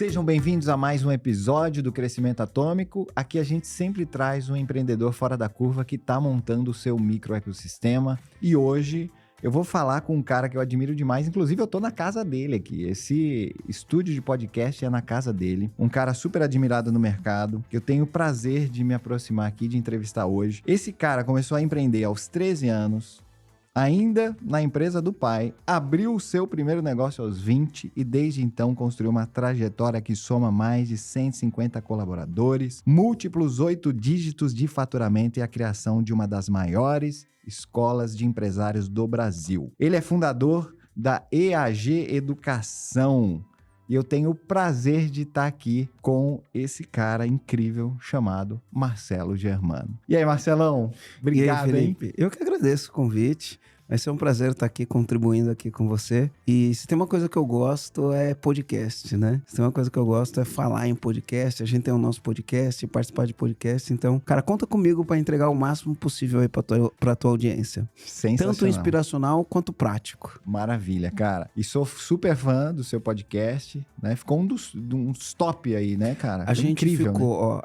Sejam bem-vindos a mais um episódio do Crescimento Atômico. Aqui a gente sempre traz um empreendedor fora da curva que está montando o seu microecossistema. E hoje eu vou falar com um cara que eu admiro demais. Inclusive, eu tô na casa dele aqui. Esse estúdio de podcast é na casa dele. Um cara super admirado no mercado, que eu tenho o prazer de me aproximar aqui, de entrevistar hoje. Esse cara começou a empreender aos 13 anos, ainda na empresa do pai, abriu o seu primeiro negócio aos 20 e desde então construiu uma trajetória que soma mais de 150 colaboradores, múltiplos 8 dígitos de faturamento e a criação de uma das maiores escolas de empresários do Brasil. Ele é fundador da EAG Educação e eu tenho o prazer de estar aqui com esse cara incrível chamado Marcelo Germano. E aí, Marcelão? Obrigado, e aí, Felipe? Eu que agradeço o convite. Vai ser um prazer estar aqui contribuindo aqui com você. E se tem uma coisa que eu gosto é podcast, né? Se tem uma coisa que eu gosto é falar em podcast. A gente tem o nosso podcast, participar de podcast. Então, cara, conta comigo para entregar o máximo possível aí pra tua audiência. Sensacional. Tanto inspiracional quanto prático. Maravilha, cara. E sou super fã do seu podcast, né? Ficou um dos top aí, né, cara? A gente incrível, ficou, né?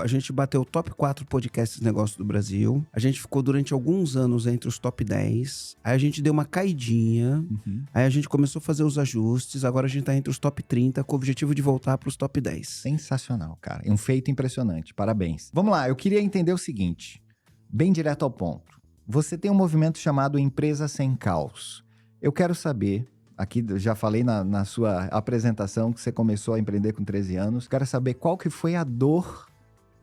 A gente bateu o top 4 podcasts de negócio do Brasil. A gente ficou durante alguns anos entre os top 10. Aí a gente deu uma caidinha, aí a gente começou a fazer os ajustes, agora a gente tá entre os top 30 com o objetivo de voltar pros top 10. Sensacional, cara. Um feito impressionante. Parabéns. Vamos lá, eu queria entender o seguinte, bem direto ao ponto. Você tem um movimento chamado Empresa Sem Caos. Eu quero saber, aqui eu já falei na sua apresentação que você começou a empreender com 13 anos, quero saber qual que foi a dor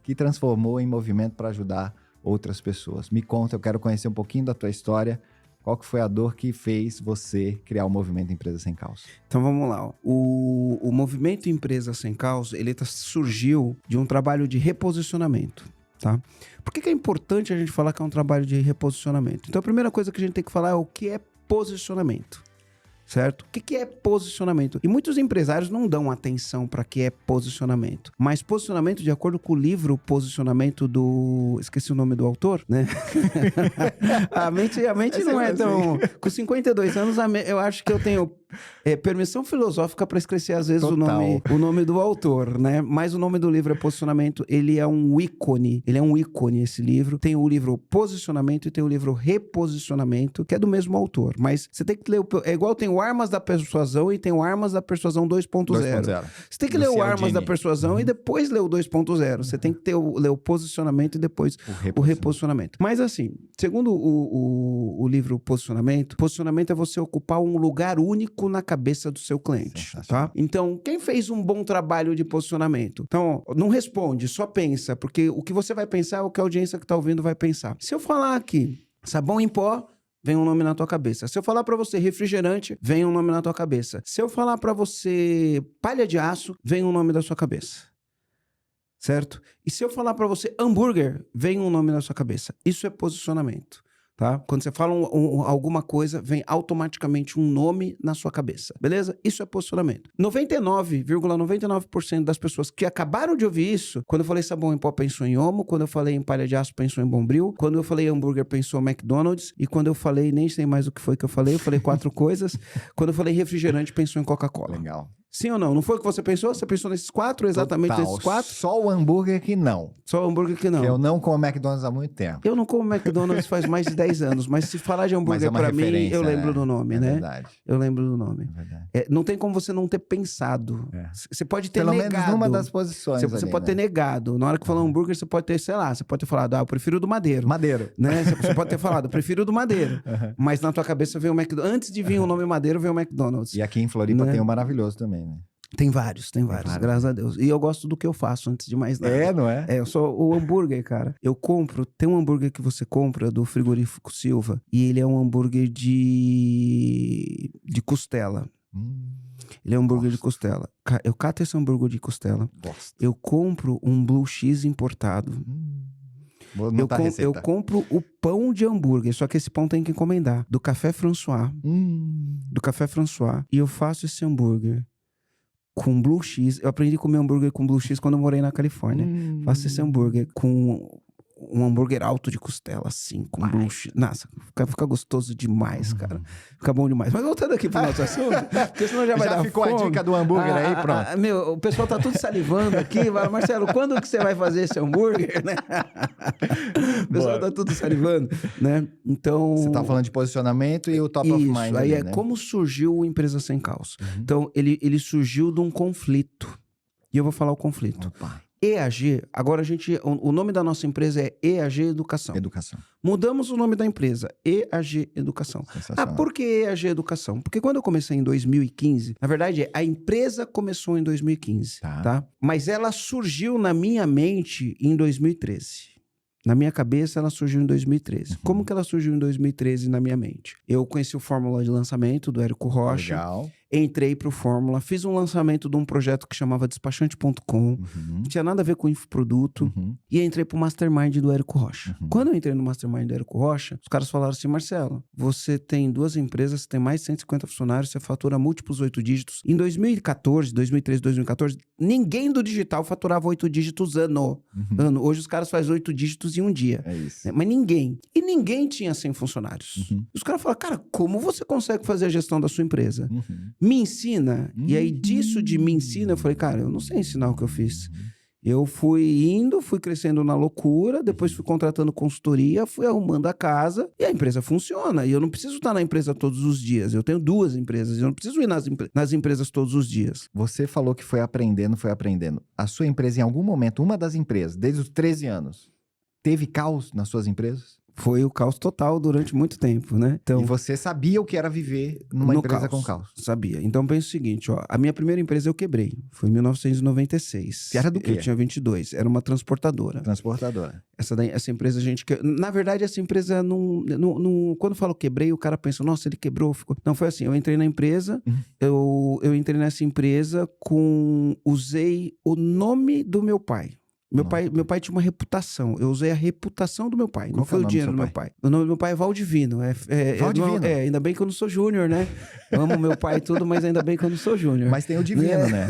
que transformou em movimento para ajudar outras pessoas. Me conta, eu quero conhecer um pouquinho da tua história. Qual que foi a dor que fez você criar o movimento Empresa Sem Caos? Então vamos lá. O movimento Empresa Sem Caos, ele surgiu de um trabalho de reposicionamento, tá? Por que é importante a gente falar que é um trabalho de reposicionamento? Então a primeira coisa que a gente tem que falar é o que é posicionamento, certo? O que é posicionamento? E muitos empresários não dão atenção para que é posicionamento. Mas posicionamento, de acordo com o livro Posicionamento do... Esqueci o nome do autor, né? a mente não é tão... Com 52 anos, eu acho que eu tenho permissão filosófica para esquecer às vezes o nome do autor, né? Mas o nome do livro é Posicionamento. Ele é um ícone. Ele é um ícone, esse livro. Tem o livro Posicionamento e tem o livro Reposicionamento, que é do mesmo autor. Mas você tem que ler... É igual tem o Armas da Persuasão e tem o Armas da Persuasão 2.0. Você tem que ler o Armas da Persuasão e depois ler o 2.0. Você tem que ler o posicionamento e depois o reposicionamento. Mas assim, segundo o livro Posicionamento é você ocupar um lugar único na cabeça do seu cliente, tá? Então, quem fez um bom trabalho de posicionamento? Então, não responde, só pensa, porque o que você vai pensar é o que a audiência que tá ouvindo vai pensar. Se eu falar aqui, sabão em pó, vem um nome na tua cabeça. Se eu falar pra você refrigerante, vem um nome na tua cabeça. Se eu falar pra você palha de aço, vem um nome da sua cabeça. Certo? E se eu falar pra você hambúrguer, vem um nome na sua cabeça. Isso é posicionamento. Tá? Quando você fala alguma coisa, vem automaticamente um nome na sua cabeça. Beleza? Isso é posicionamento. 99,99% das pessoas que acabaram de ouvir isso, quando eu falei sabão em pó, pensou em Omo. Quando eu falei em palha de aço, pensou em Bombril. Quando eu falei hambúrguer, pensou em McDonald's. E quando eu falei, nem sei mais o que foi que eu falei 4 coisas. Quando eu falei refrigerante, pensou em Coca-Cola. Legal. Sim ou não? Não foi o que você pensou? Você pensou nesses 4? Exatamente Total. nesses 4? Só o hambúrguer que não. Só o hambúrguer que não. Que eu não como McDonald's há muito tempo. Eu não como McDonald's faz mais de 10 anos, mas se falar de hambúrguer pra mim, eu lembro do nome, né? Verdade. Eu lembro do nome. Não tem como você não ter pensado. Você pode ter negado. Pelo menos numa das posições. Você pode ter negado. Na hora que falou hambúrguer, você pode ter, sei lá, você pode ter falado, eu prefiro do Madeiro. Madeiro. Né? Você pode ter falado, eu prefiro do Madeiro. Mas na tua cabeça veio o McDonald's. Antes de vir o nome Madeiro, veio o McDonald's. E aqui em Floripa tem o maravilhoso também, né? Tem vários, graças a Deus. E eu gosto do que eu faço, antes de mais nada. Não é? Eu sou o hambúrguer, cara. Tem um hambúrguer que você compra do Frigorífico Silva, e ele é um hambúrguer de costela. Ele é um hambúrguer de costela. Eu cato esse hambúrguer de costela. Eu compro um blue cheese importado. Eu compro o pão de hambúrguer, só que esse pão tem que encomendar. Do Café François. E eu faço esse hambúrguer com blue cheese. Eu aprendi a comer hambúrguer com blue cheese quando eu morei na Califórnia. Faço esse hambúrguer com um hambúrguer alto de costela, assim, com bullshit. Nossa, fica gostoso demais, cara. Fica bom demais. Mas voltando aqui pro nosso assunto, porque senão já vai dar ficou fome. a dica do hambúrguer aí, pronto. Meu, o pessoal tá tudo salivando aqui. Vai, Marcelo, quando que você vai fazer esse hambúrguer, né? O pessoal tá tudo salivando, né? Então... Você tá falando de posicionamento e o top of mind. Aí ali, né? como surgiu o Empresa Sem Caos. Então, ele surgiu de um conflito. E eu vou falar o conflito. Opa. EAG, agora o nome da nossa empresa é EAG Educação. Educação. Mudamos o nome da empresa, EAG Educação. Por que EAG Educação? Porque quando eu comecei em 2015, na verdade, a empresa começou em 2015, tá? Mas ela surgiu na minha mente em 2013. Na minha cabeça, ela surgiu em 2013. Como que ela surgiu em 2013 na minha mente? Eu conheci o Fórmula de Lançamento do Érico Rocha. Legal. Entrei pro Fórmula, fiz um lançamento de um projeto que chamava Despachante.com. Não tinha nada a ver com infoproduto. E entrei pro Mastermind do Érico Rocha. Quando eu entrei no Mastermind do Érico Rocha, os caras falaram assim, Marcelo, você tem 2 empresas, você tem mais de 150 funcionários, você fatura múltiplos 8 dígitos. Em 2014, 2013, 2014, ninguém do digital faturava 8 dígitos ano. Hoje os caras fazem 8 dígitos em um dia. É isso. Mas ninguém. E ninguém tinha 100 funcionários. Os caras falaram, cara, como você consegue fazer a gestão da sua empresa? Me ensina. E aí, disso de me ensina, eu falei, cara, eu não sei ensinar o que eu fiz. Eu fui crescendo na loucura, depois fui contratando consultoria, fui arrumando a casa e a empresa funciona. E eu não preciso estar na empresa todos os dias. Eu tenho 2 empresas, eu não preciso ir nas empresas todos os dias. Você falou que foi aprendendo. A sua empresa, em algum momento, uma das empresas, desde os 13 anos, teve caos nas suas empresas? Foi o caos total durante muito tempo, né? Então, e você sabia o que era viver numa empresa com caos? Sabia. Então, pensa o seguinte, ó. A minha primeira empresa eu quebrei. Foi em 1996. Que era do quê? Eu tinha 22. Era uma transportadora. Transportadora. Essa empresa, na verdade, essa empresa não... Quando eu falo quebrei, o cara pensa, nossa, ele quebrou. Ficou... Não, foi assim. Eu entrei na empresa, eu entrei nessa empresa usei o nome do meu pai. Meu pai tinha uma reputação. Eu usei a reputação do meu pai. Não foi o dinheiro do meu pai. O nome do meu pai é Valdivino. Valdivino? Ainda bem que eu não sou júnior, né? Eu amo meu pai e tudo, mas ainda bem que eu não sou júnior. Mas tem o divino, né?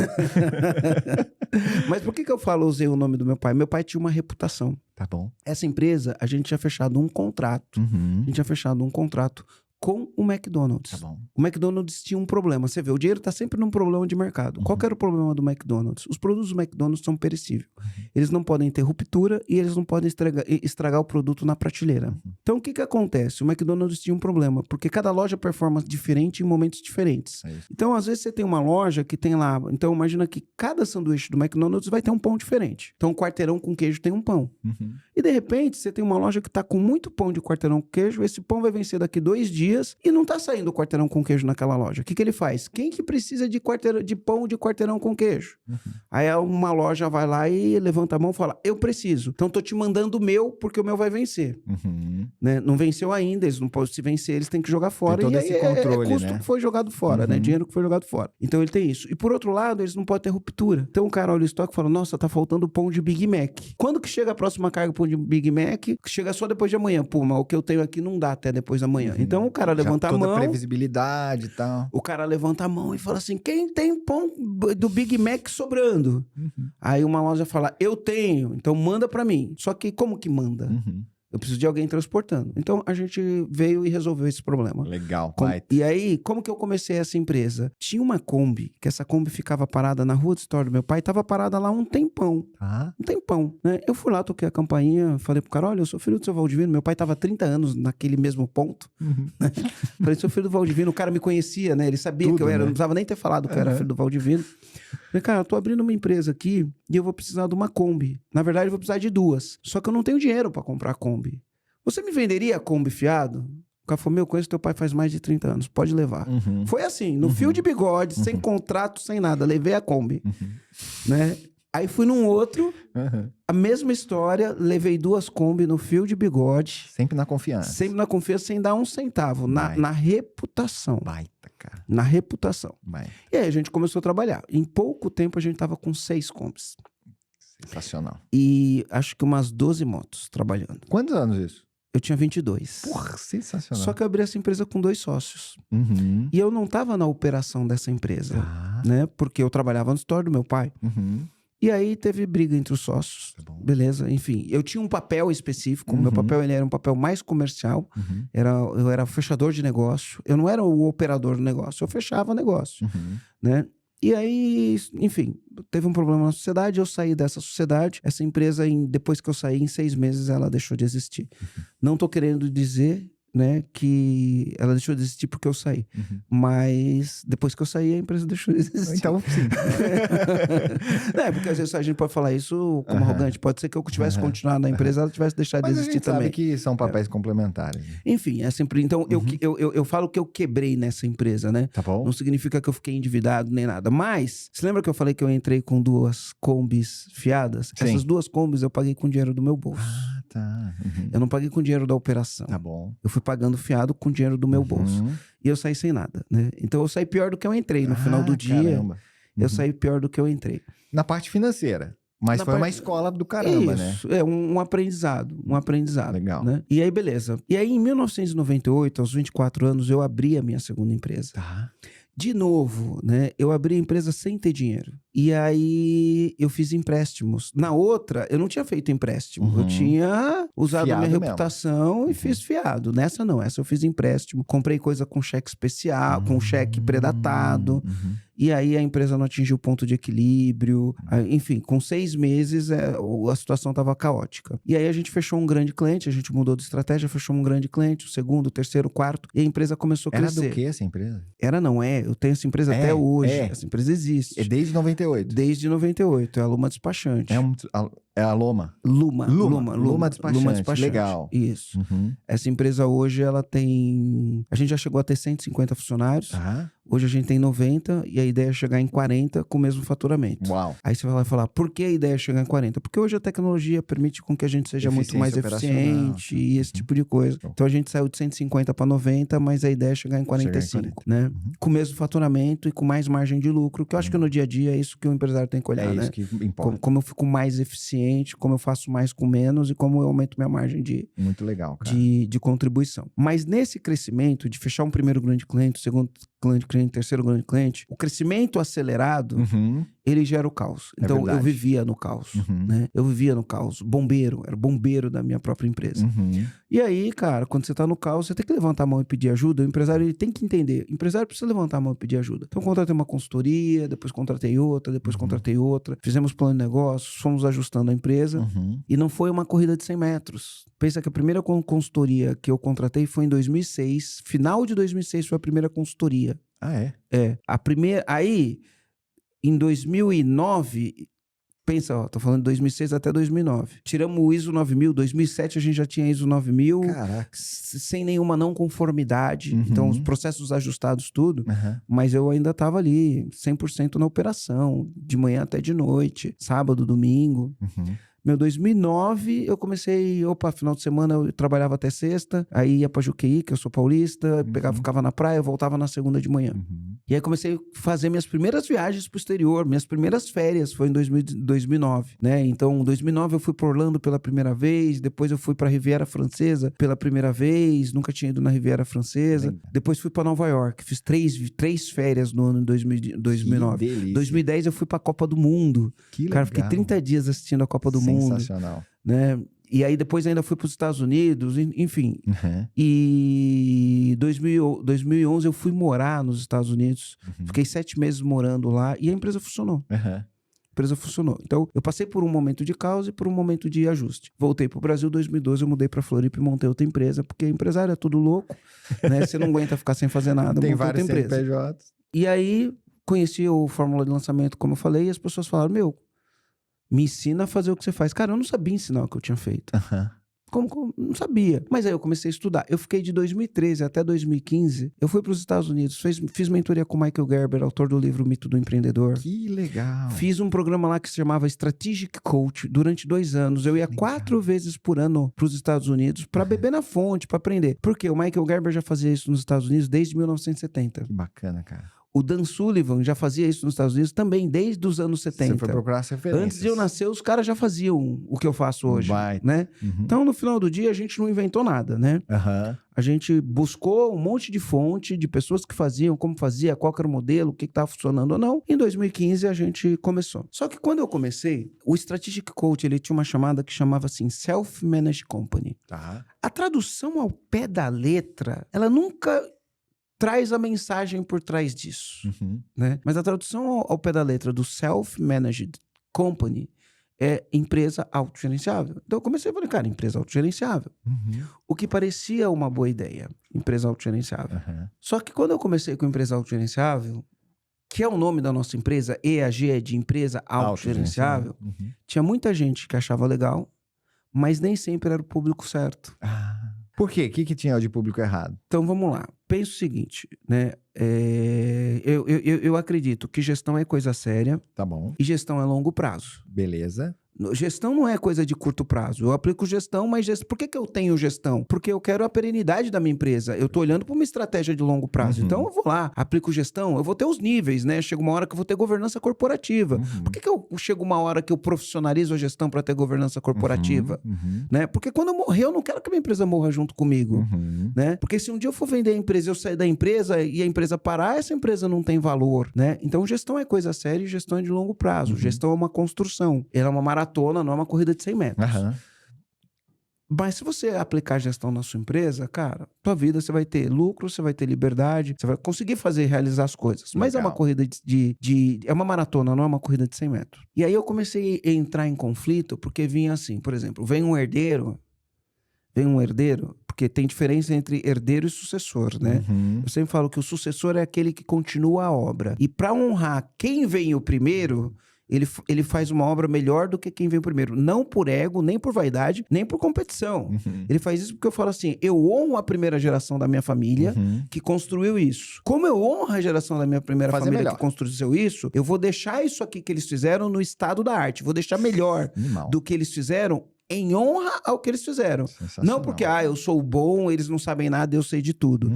Mas por que eu falo usei o nome do meu pai? Meu pai tinha uma reputação. Tá bom. Essa empresa, a gente tinha fechado um contrato. A gente tinha fechado um contrato com o McDonald's. Tá bom. O McDonald's tinha um problema. Você vê, o dinheiro está sempre num problema de mercado. Qual que era o problema do McDonald's? Os produtos do McDonald's são perecíveis. Eles não podem ter ruptura e eles não podem estragar o produto na prateleira. Então, o que acontece? O McDonald's tinha um problema, porque cada loja performa diferente em momentos diferentes. Então, às vezes, você tem uma loja que tem lá... Então, imagina que cada sanduíche do McDonald's vai ter um pão diferente. Então, o quarteirão com queijo tem um pão. E, de repente, você tem uma loja que está com muito pão de quarteirão com queijo, esse pão vai vencer daqui 2 dias e não tá saindo quarteirão com queijo naquela loja. O que ele faz? Quem que precisa de pão de quarteirão com queijo? Aí uma loja vai lá e levanta a mão e fala, eu preciso. Então tô te mandando o meu, porque o meu vai vencer. Né? Não venceu ainda, eles não podem se vencer, eles têm que jogar fora. Tem todo esse controle, custo, né? que foi jogado fora, né? Dinheiro que foi jogado fora. Então ele tem isso. E por outro lado, eles não podem ter ruptura. Então o cara olha o estoque e fala, nossa, tá faltando pão de Big Mac. Quando que chega a próxima carga pão de Big Mac? Chega só depois de amanhã. Pô, mas o que eu tenho aqui não dá até depois da manhã. Então o cara levanta a mão. Toda previsibilidade e tal. O cara levanta a mão e fala assim, quem tem pão do Big Mac sobrando? Aí uma loja fala, eu tenho, então manda pra mim. Só que como que manda? Eu preciso de alguém transportando. Então, a gente veio e resolveu esse problema. Legal, E aí, como que eu comecei essa empresa? Tinha uma Kombi, que essa Kombi ficava parada na rua de história do meu pai, tava parada lá um tempão. Um tempão, né? Eu fui lá, toquei a campainha, falei pro cara, olha, eu sou filho do seu Valdivino. Meu pai tava 30 anos naquele mesmo ponto. Falei, sou filho do Valdivino. O cara me conhecia, né? Ele sabia que eu era, não precisava nem ter falado que eu era filho do Valdivino. Falei, cara, eu tô abrindo uma empresa aqui e eu vou precisar de uma Kombi. Na verdade, eu vou precisar de 2. Só que eu não tenho dinheiro pra comprar a Kombi. Você me venderia a Kombi fiado? O cara falou, meu, conheço teu pai faz mais de 30 anos, pode levar. Foi assim, no fio de bigode, sem contrato, sem nada, levei a Kombi. Né? Aí fui num outro, a mesma história, levei 2 Kombi no fio de bigode. Sempre na confiança. Sempre na confiança, sem dar um centavo, na reputação. Baita, cara. Na reputação. Baita. E aí a gente começou a trabalhar. Em pouco tempo a gente tava com 6 Kombis. Sensacional. E acho que umas 12 motos trabalhando. Quantos anos isso? Eu tinha 22. Porra, sensacional. Só que eu abri essa empresa com 2 sócios. E eu não tava na operação dessa empresa, né? Porque eu trabalhava no store do meu pai. E aí teve briga entre os sócios. Tá bom. Beleza, enfim. Eu tinha um papel específico. O meu papel ele era um papel mais comercial. Eu era fechador de negócio. Eu não era o operador do negócio. Eu fechava negócio, né? E aí, enfim, teve um problema na sociedade. Eu saí dessa sociedade. Essa empresa, depois que eu saí, em 6 meses, ela deixou de existir. Não tô querendo dizer... né, que ela deixou de existir porque eu saí. Mas depois que eu saí, a empresa deixou de existir. Então, sim. Porque às vezes a gente pode falar isso como arrogante. Pode ser que eu tivesse continuado na empresa, ela tivesse deixado Mas de existir também. Sabe que são papéis complementares. Enfim, é sempre... Então, eu falo que eu quebrei nessa empresa, né? Tá bom. Não significa que eu fiquei endividado nem nada. Mas, você lembra que eu falei que eu entrei com 2 Kombis fiadas? Sim. Essas 2 Kombis eu paguei com dinheiro do meu bolso. Ah, tá. Eu não paguei com dinheiro da operação. Tá bom. Eu fui pagando fiado com dinheiro do meu bolso. E eu saí sem nada, né? Então eu saí pior do que eu entrei. No final do dia, caramba. eu saí pior do que eu entrei. Na parte financeira. Mas foi uma escola do caramba, Isso, né? é um aprendizado. Um aprendizado. Legal. Né? E aí, beleza. E aí, em 1998, aos 24 anos, eu abri a minha segunda empresa. Tá. De novo, né? Eu abri a empresa sem ter dinheiro. E aí eu fiz empréstimos. Na outra, eu não tinha feito empréstimo. Eu tinha usado a minha reputação e fiz fiado. Nessa não, essa eu fiz empréstimo. Comprei coisa com cheque especial, com cheque pré-datado. E aí a empresa não atingiu o ponto de equilíbrio. Enfim, com 6 meses a situação estava caótica. E aí a gente fechou um grande cliente, a gente mudou de estratégia, fechou um grande cliente, o segundo, o terceiro, o quarto. E a empresa começou a crescer. Era do que essa empresa? Era não, eu tenho essa empresa até hoje. Essa empresa existe. É desde 98? Desde 98, é a Luma Despachante. É a Loma? Luma Despachante. Luma Despachante. Legal. Isso. Essa empresa hoje, ela tem... A gente já chegou a ter 150 funcionários. Hoje a gente tem 90 e a ideia é chegar em 40 com o mesmo faturamento. Uau. Aí você vai lá falar, por que a ideia é chegar em 40? Porque hoje a tecnologia permite com que a gente seja muito mais eficiente e esse tipo de coisa. Então a gente saiu de 150 para 90, mas a ideia é chegar em 45, né? Com o mesmo faturamento e com mais margem de lucro, que eu acho que no dia a dia é isso que o empresário tem que olhar, né? É isso que importa. Como eu fico mais eficiente, como eu faço mais com menos e como eu aumento minha margem muito legal, cara. de contribuição. Mas nesse crescimento de fechar um primeiro grande cliente, segundo grande cliente, terceiro grande cliente, o crescimento acelerado, ele gera o caos. Então eu vivia no caos, né? Eu vivia no caos. Era bombeiro da minha própria empresa. E aí, cara, quando você tá no caos, você tem que levantar a mão e pedir ajuda. O empresário, ele tem que entender. O empresário precisa levantar a mão e pedir ajuda. Então eu contratei uma consultoria, depois contratei outra, depois contratei outra. Fizemos plano de negócios, fomos ajustando a empresa. E não foi uma corrida de 100 metros. Pensa que a primeira consultoria que eu contratei foi em 2006. Final de 2006 foi a primeira consultoria. Ah, é? É. A primeira... Aí, em 2009... Pensa, ó, tô falando de 2006 até 2009. Tiramos o ISO 9000, 2007 a gente já tinha ISO 9000. Caraca. Sem nenhuma não conformidade. Então, os processos ajustados, tudo. Mas eu ainda tava ali, 100% na operação. De manhã até de noite. Sábado, domingo. 2009, eu comecei... final de semana eu trabalhava até sexta. Aí ia pra Juqueí, que eu sou paulista. Ficava na praia, voltava na segunda de manhã. E aí comecei a fazer minhas primeiras viagens pro exterior. Minhas primeiras férias foi em 2009, né? Então, em 2009 eu fui pra Orlando pela primeira vez. Depois eu fui pra Riviera Francesa pela primeira vez. Nunca tinha ido na Riviera Francesa. Depois fui pra Nova York. Fiz três férias no ano de 2009. 2010 eu fui pra Copa do Mundo. Que legal. Cara, fiquei 30 dias assistindo a Copa do Mundo. Sensacional. Né? E aí depois ainda fui para os Estados Unidos, enfim. E em 2011 eu fui morar nos Estados Unidos. Fiquei 7 meses morando lá e a empresa funcionou. A empresa funcionou. Então, eu passei por um momento de caos e por um momento de ajuste. Voltei para o Brasil em 2012, eu mudei para Floripa e montei outra empresa, porque empresário é tudo louco, né? Você não aguenta ficar sem fazer nada. Tem vários CNPJs. E aí, conheci o Fórmula de Lançamento, como eu falei, e as pessoas falaram, me ensina a fazer o que você faz. Cara, eu não sabia ensinar o que eu tinha feito. Como? Não sabia. Mas aí eu comecei a estudar. Eu fiquei de 2013 até 2015. Eu fui para os Estados Unidos. Fiz mentoria com o Michael Gerber, autor do livro Mito do Empreendedor. Que legal. Fiz um programa lá que se chamava Strategic Coach durante 2 anos. Eu ia 4 vezes por ano para os Estados Unidos para beber na fonte, para aprender. Porque o Michael Gerber já fazia isso nos Estados Unidos desde 1970. Que bacana, cara. O Dan Sullivan já fazia isso nos Estados Unidos também, desde os anos 70. Você foi procurar as referências. Antes de eu nascer, os caras já faziam o que eu faço hoje, né? Então, no final do dia, a gente não inventou nada, né? A gente buscou um monte de fonte de pessoas que faziam, como fazia, qual era o modelo, o que estava funcionando ou não. Em 2015, a gente começou. Só que quando eu comecei, o Strategic Coach, ele tinha uma chamada que chamava assim, Self-Managed Company. A tradução ao pé da letra, ela nunca traz a mensagem por trás disso, né? Mas a tradução ao pé da letra do Self-Managed Company é empresa autogerenciável. Então eu comecei a falar, cara, empresa autogerenciável. O que parecia uma boa ideia, empresa autogerenciável. Só que quando eu comecei com empresa autogerenciável, que é o nome da nossa empresa, EAG é de empresa autogerenciável, tinha muita gente que achava legal, mas nem sempre era o público certo. Por quê? O que tinha de público errado? Então vamos lá. Pensa o seguinte, né? Eu acredito que gestão é coisa séria. Tá bom. E gestão é longo prazo. Beleza. Gestão não é coisa de curto prazo. Eu aplico gestão, mas por que eu tenho gestão? Porque eu quero a perenidade da minha empresa. Eu tô olhando para uma estratégia de longo prazo. Então eu vou lá, aplico gestão, eu vou ter os níveis, né? Chega uma hora que eu vou ter governança corporativa. Por que eu chego uma hora que eu profissionalizo a gestão para ter governança corporativa? Né? Porque quando eu morrer, eu não quero que a minha empresa morra junto comigo. Né? Porque se um dia eu for vender a empresa, eu sair da empresa e a empresa parar, essa empresa não tem valor. Né? Então gestão é coisa séria e gestão é de longo prazo. Gestão é uma construção. Ela é uma maratona, não é uma corrida de 100 metros. Mas se você aplicar gestão na sua empresa, cara, tua vida você vai ter lucro, você vai ter liberdade, você vai conseguir realizar as coisas. Mas é uma corrida é uma maratona, não é uma corrida de 100 metros. E aí eu comecei a entrar em conflito porque vinha assim, por exemplo, vem um herdeiro, porque tem diferença entre herdeiro e sucessor, né? Eu sempre falo que o sucessor é aquele que continua a obra. E para honrar quem veio primeiro, ele faz uma obra melhor do que quem veio primeiro. Não por ego, nem por vaidade, nem por competição. Ele faz isso porque eu falo assim, eu honro a primeira geração da minha família que construiu isso. Como eu honro a geração da minha primeira família que construiu isso, eu vou deixar isso aqui que eles fizeram no estado da arte. Vou deixar melhor do que eles fizeram em honra ao que eles fizeram. Não porque, eu sou bom, eles não sabem nada, eu sei de tudo.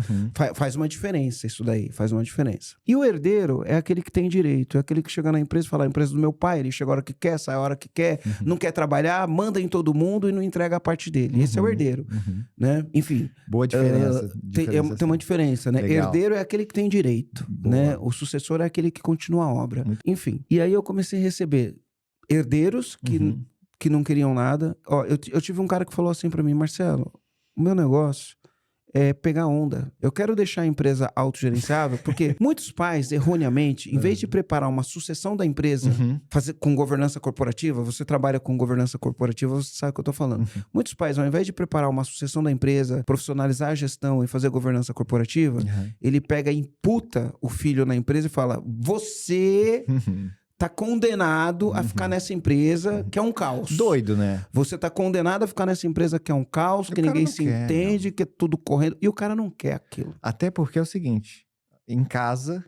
Faz uma diferença isso daí, faz uma diferença. E o herdeiro é aquele que tem direito, é aquele que chega na empresa e fala, a empresa do meu pai, ele chega a hora que quer, sai a hora que quer, não quer trabalhar, manda em todo mundo e não entrega a parte dele. Esse é o herdeiro, né? Enfim. Boa diferença. Tem uma diferença, né? Legal. Herdeiro é aquele que tem direito, né? O sucessor é aquele que continua a obra. Enfim. E aí eu comecei a receber herdeiros que não queriam nada. Ó, eu tive um cara que falou assim pra mim, Marcelo, o meu negócio é pegar onda. Eu quero deixar a empresa autogerenciável, porque muitos pais, erroneamente, em vez de preparar uma sucessão da empresa, fazer com governança corporativa, você trabalha com governança corporativa, você sabe o que eu tô falando. Muitos pais, ao invés de preparar uma sucessão da empresa, profissionalizar a gestão e fazer governança corporativa, ele pega e imputa o filho na empresa e fala, você tá condenado a ficar nessa empresa que é um caos. Doido, né? Você tá condenado a ficar nessa empresa que é um caos, que ninguém se entende, que é tudo correndo. E o cara não quer aquilo. Até porque é o seguinte, em casa,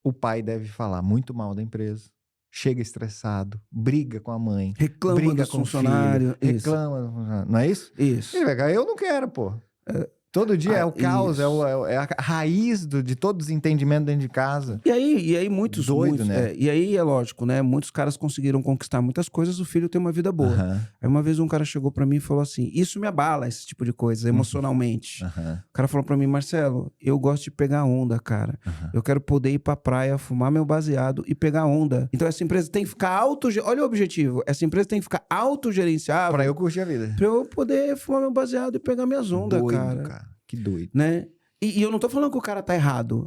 o pai deve falar muito mal da empresa, chega estressado, briga com a mãe, reclama briga do com funcionário, o filho, reclama, não é isso? Isso. Ele vai falar, eu não quero, pô. Todo dia é o caos, é a raiz de todos os entendimentos dentro de casa. E aí muitos... Doido, né? E aí é lógico, né? Muitos caras conseguiram conquistar muitas coisas, o filho tem uma vida boa. Aí uma vez um cara chegou pra mim e falou assim, isso me abala, esse tipo de coisa, emocionalmente. O cara falou pra mim, Marcelo, eu gosto de pegar onda, cara. Eu quero poder ir pra praia, fumar meu baseado e pegar onda. Então essa empresa tem que ficar olha o objetivo, essa empresa tem que ficar autogerenciável. Pra eu curtir a vida. Pra eu poder fumar meu baseado e pegar minhas ondas, Doido, cara. Que doido. Né? E eu não tô falando que o cara tá errado.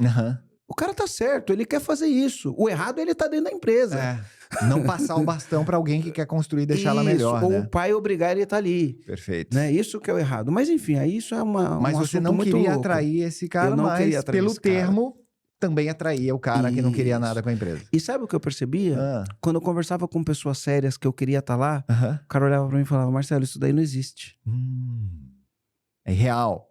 O cara tá certo, ele quer fazer isso. O errado é ele tá dentro da empresa. Não passar o bastão pra alguém que quer construir e deixar ela melhor, ou né? o pai obrigar ele a estar ali. Perfeito. Né? Isso que é o errado. Mas enfim, aí isso é Mas você não queria atrair esse cara, mas pelo termo também atraía o cara que não queria nada com a empresa. E sabe o que eu percebia? Quando eu conversava com pessoas sérias que eu queria estar lá, o cara olhava pra mim e falava, Marcelo, isso daí não existe. É real.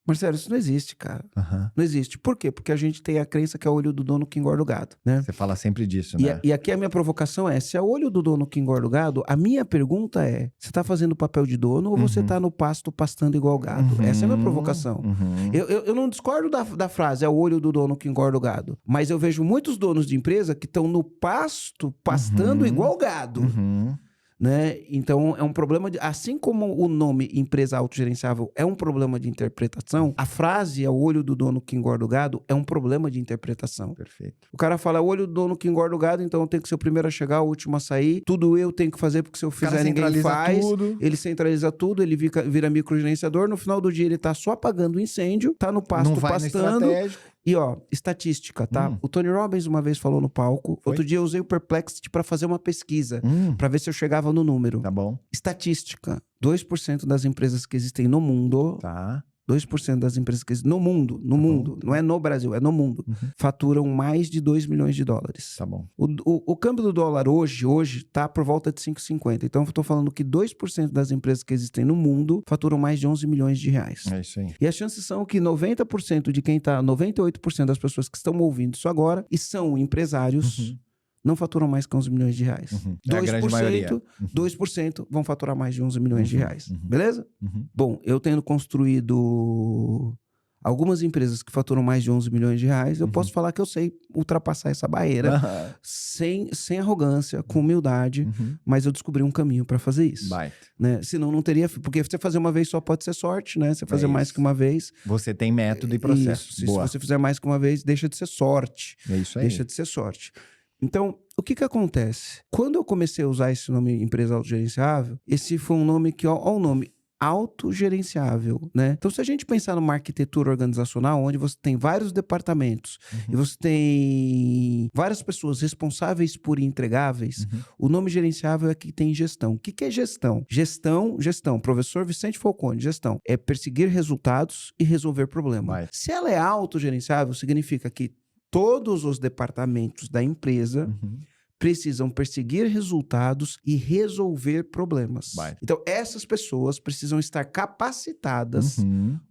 Marcelo, isso não existe, cara. Aham. Não existe. Por quê? Porque a gente tem a crença que é o olho do dono que engorda o gado, né? Você fala sempre disso, E, né? e aqui a minha provocação é, se é o olho do dono que engorda o gado, a minha pergunta é, você tá fazendo o papel de dono ou você tá no pasto pastando igual gado? Essa é a minha provocação. Uhum. Eu não discordo da frase, é o olho do dono que engorda o gado. Mas eu vejo muitos donos de empresa que estão no pasto pastando igual gado. Uhum. Né? Então é um problema de... Assim como o nome empresa autogerenciável é um problema de interpretação, a frase é o olho do dono que engorda o gado é um problema de interpretação. Perfeito. O cara fala, o olho do dono que engorda o gado, então eu tenho que ser o primeiro a chegar, o último a sair. Tudo eu tenho que fazer, porque se eu O cara fizer ninguém centraliza faz. tudo. Ele centraliza tudo, ele vira microgerenciador. No final do dia ele tá só apagando incêndio, tá no pasto Não vai no pastando. estratégico. E ó, estatística, tá? O Tony Robbins uma vez falou no palco. Foi? Outro dia eu usei o Perplexity para fazer uma pesquisa, para ver se eu chegava no número. Tá bom. Estatística. 2% das empresas que existem no mundo, Tá. 2% das empresas que existem no mundo, bom. não é no Brasil, é no mundo, faturam mais de 2 milhões de dólares. Tá bom. O câmbio do dólar hoje tá por volta de 5,50. Então eu tô falando que 2% das empresas que existem no mundo faturam mais de 11 milhões de reais. É isso aí. E as chances são que 90% de quem tá, 98% das pessoas que estão ouvindo isso agora e são empresários, não faturam mais que 11 milhões de reais. É a grande maioria. 2% vão faturar mais de 11 milhões de reais. Beleza? Uhum. Bom, eu tendo construído algumas empresas que faturam mais de 11 milhões de reais, eu posso falar que eu sei ultrapassar essa barreira sem arrogância, com humildade, mas eu descobri um caminho para fazer isso. Baita. Né? Senão não teria... Porque você fazer uma vez só pode ser sorte, né? Você fazer mais isso. que uma vez... Você tem método e processo. Isso. Se Boa. você fizer mais que uma vez, deixa de ser sorte. É isso aí. Deixa de ser sorte. Então, o que acontece? Quando eu comecei a usar esse nome empresa autogerenciável, esse foi um nome que, ó o nome, autogerenciável, né? Então, se a gente pensar numa arquitetura organizacional onde você tem vários departamentos e você tem várias pessoas responsáveis por entregáveis, o nome gerenciável é que tem gestão. O que é gestão? Gestão. Professor Vicente Falcone, gestão. É perseguir resultados e resolver problemas. Vai. Se ela é autogerenciável, significa que todos os departamentos da empresa precisam perseguir resultados e resolver problemas. Vai. Então, essas pessoas precisam estar capacitadas,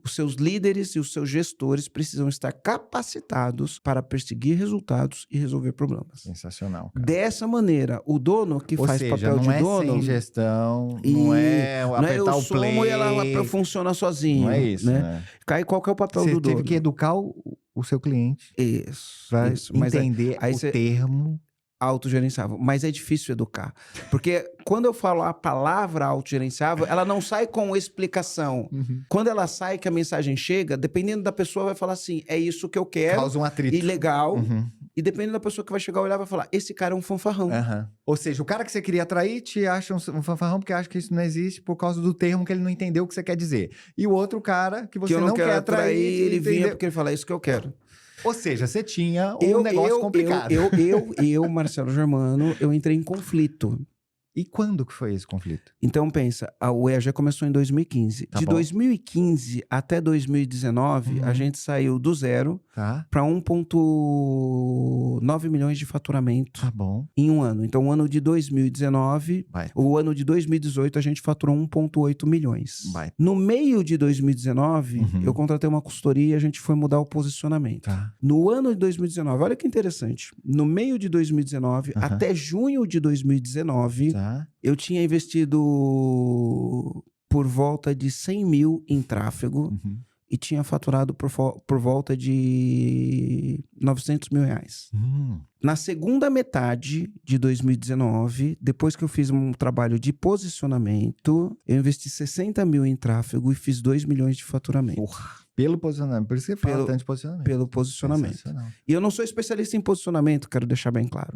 os seus líderes e os seus gestores precisam estar capacitados para perseguir resultados e resolver problemas. Sensacional, cara. Dessa maneira, o dono que faz papel não de dono... Não é sem gestão, E não é apertar eu o play. somo e ela funciona sozinho. Não é isso, né? Qual que é o papel Você do dono? teve que educar o seu cliente Isso. para Isso. Mas entender aí o você- termo. autogerenciável, mas é difícil educar. Porque quando eu falo a palavra autogerenciável, ela não sai com explicação. Quando ela sai, que a mensagem chega, dependendo da pessoa, vai falar assim, é isso que eu quero, Causa um atrito. e legal. Uhum. E dependendo da pessoa que vai chegar a olhar, vai falar, esse cara é um fanfarrão. Aham. Ou seja, o cara que você queria atrair te acha um fanfarrão porque acha que isso não existe por causa do termo que ele não entendeu o que você quer dizer. E o outro cara que você Que eu não quero quer atrair, ele vinha entendeu? porque ele fala, é isso que eu quero. Ou seja, você tinha um negócio complicado. Eu, Marcelo Germano, eu entrei em conflito. E quando que foi esse conflito? Então pensa, o EAG começou em 2015. Tá De bom. 2015 até 2019, a gente saiu do zero Tá? para 1,9 milhões de faturamento Tá bom. em um ano. Então, o ano de 2019, Vai. o ano de 2018, a gente faturou 1,8 milhões. Vai. No meio de 2019, eu contratei uma consultoria e a gente foi mudar o posicionamento. Tá. No ano de 2019, olha que interessante. No meio de 2019, até junho de 2019, Tá. eu tinha investido por volta de 100 mil em tráfego e tinha faturado por volta de 900 mil reais. Na segunda metade de 2019, depois que eu fiz um trabalho de posicionamento, eu investi 60 mil em tráfego e fiz 2 milhões de faturamento. Porra. Pelo posicionamento. Por isso que você fala tanto de posicionamento. Pelo posicionamento. Sensacional. E eu não sou especialista em posicionamento, quero deixar bem claro.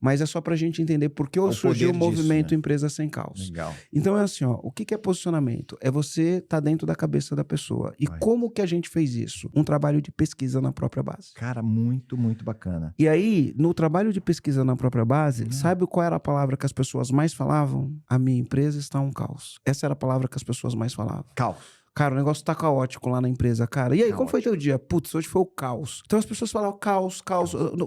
Mas é só pra gente entender por que O surgiu o poder disso, movimento né? Empresa Sem Caos. Legal. Então é assim, ó, o que é posicionamento? É você estar dentro da cabeça da pessoa. E Vai. como que a gente fez isso? Um trabalho de pesquisa na própria base. Cara, muito, muito bacana. E aí, no trabalho de pesquisa na própria base, sabe qual era a palavra que as pessoas mais falavam? A minha empresa está um caos. Essa era a palavra que as pessoas mais falavam. Caos. Cara, o negócio tá caótico lá na empresa, cara. E aí, como foi Caótico. teu dia? Putz, hoje foi o caos. Então as pessoas falavam caos.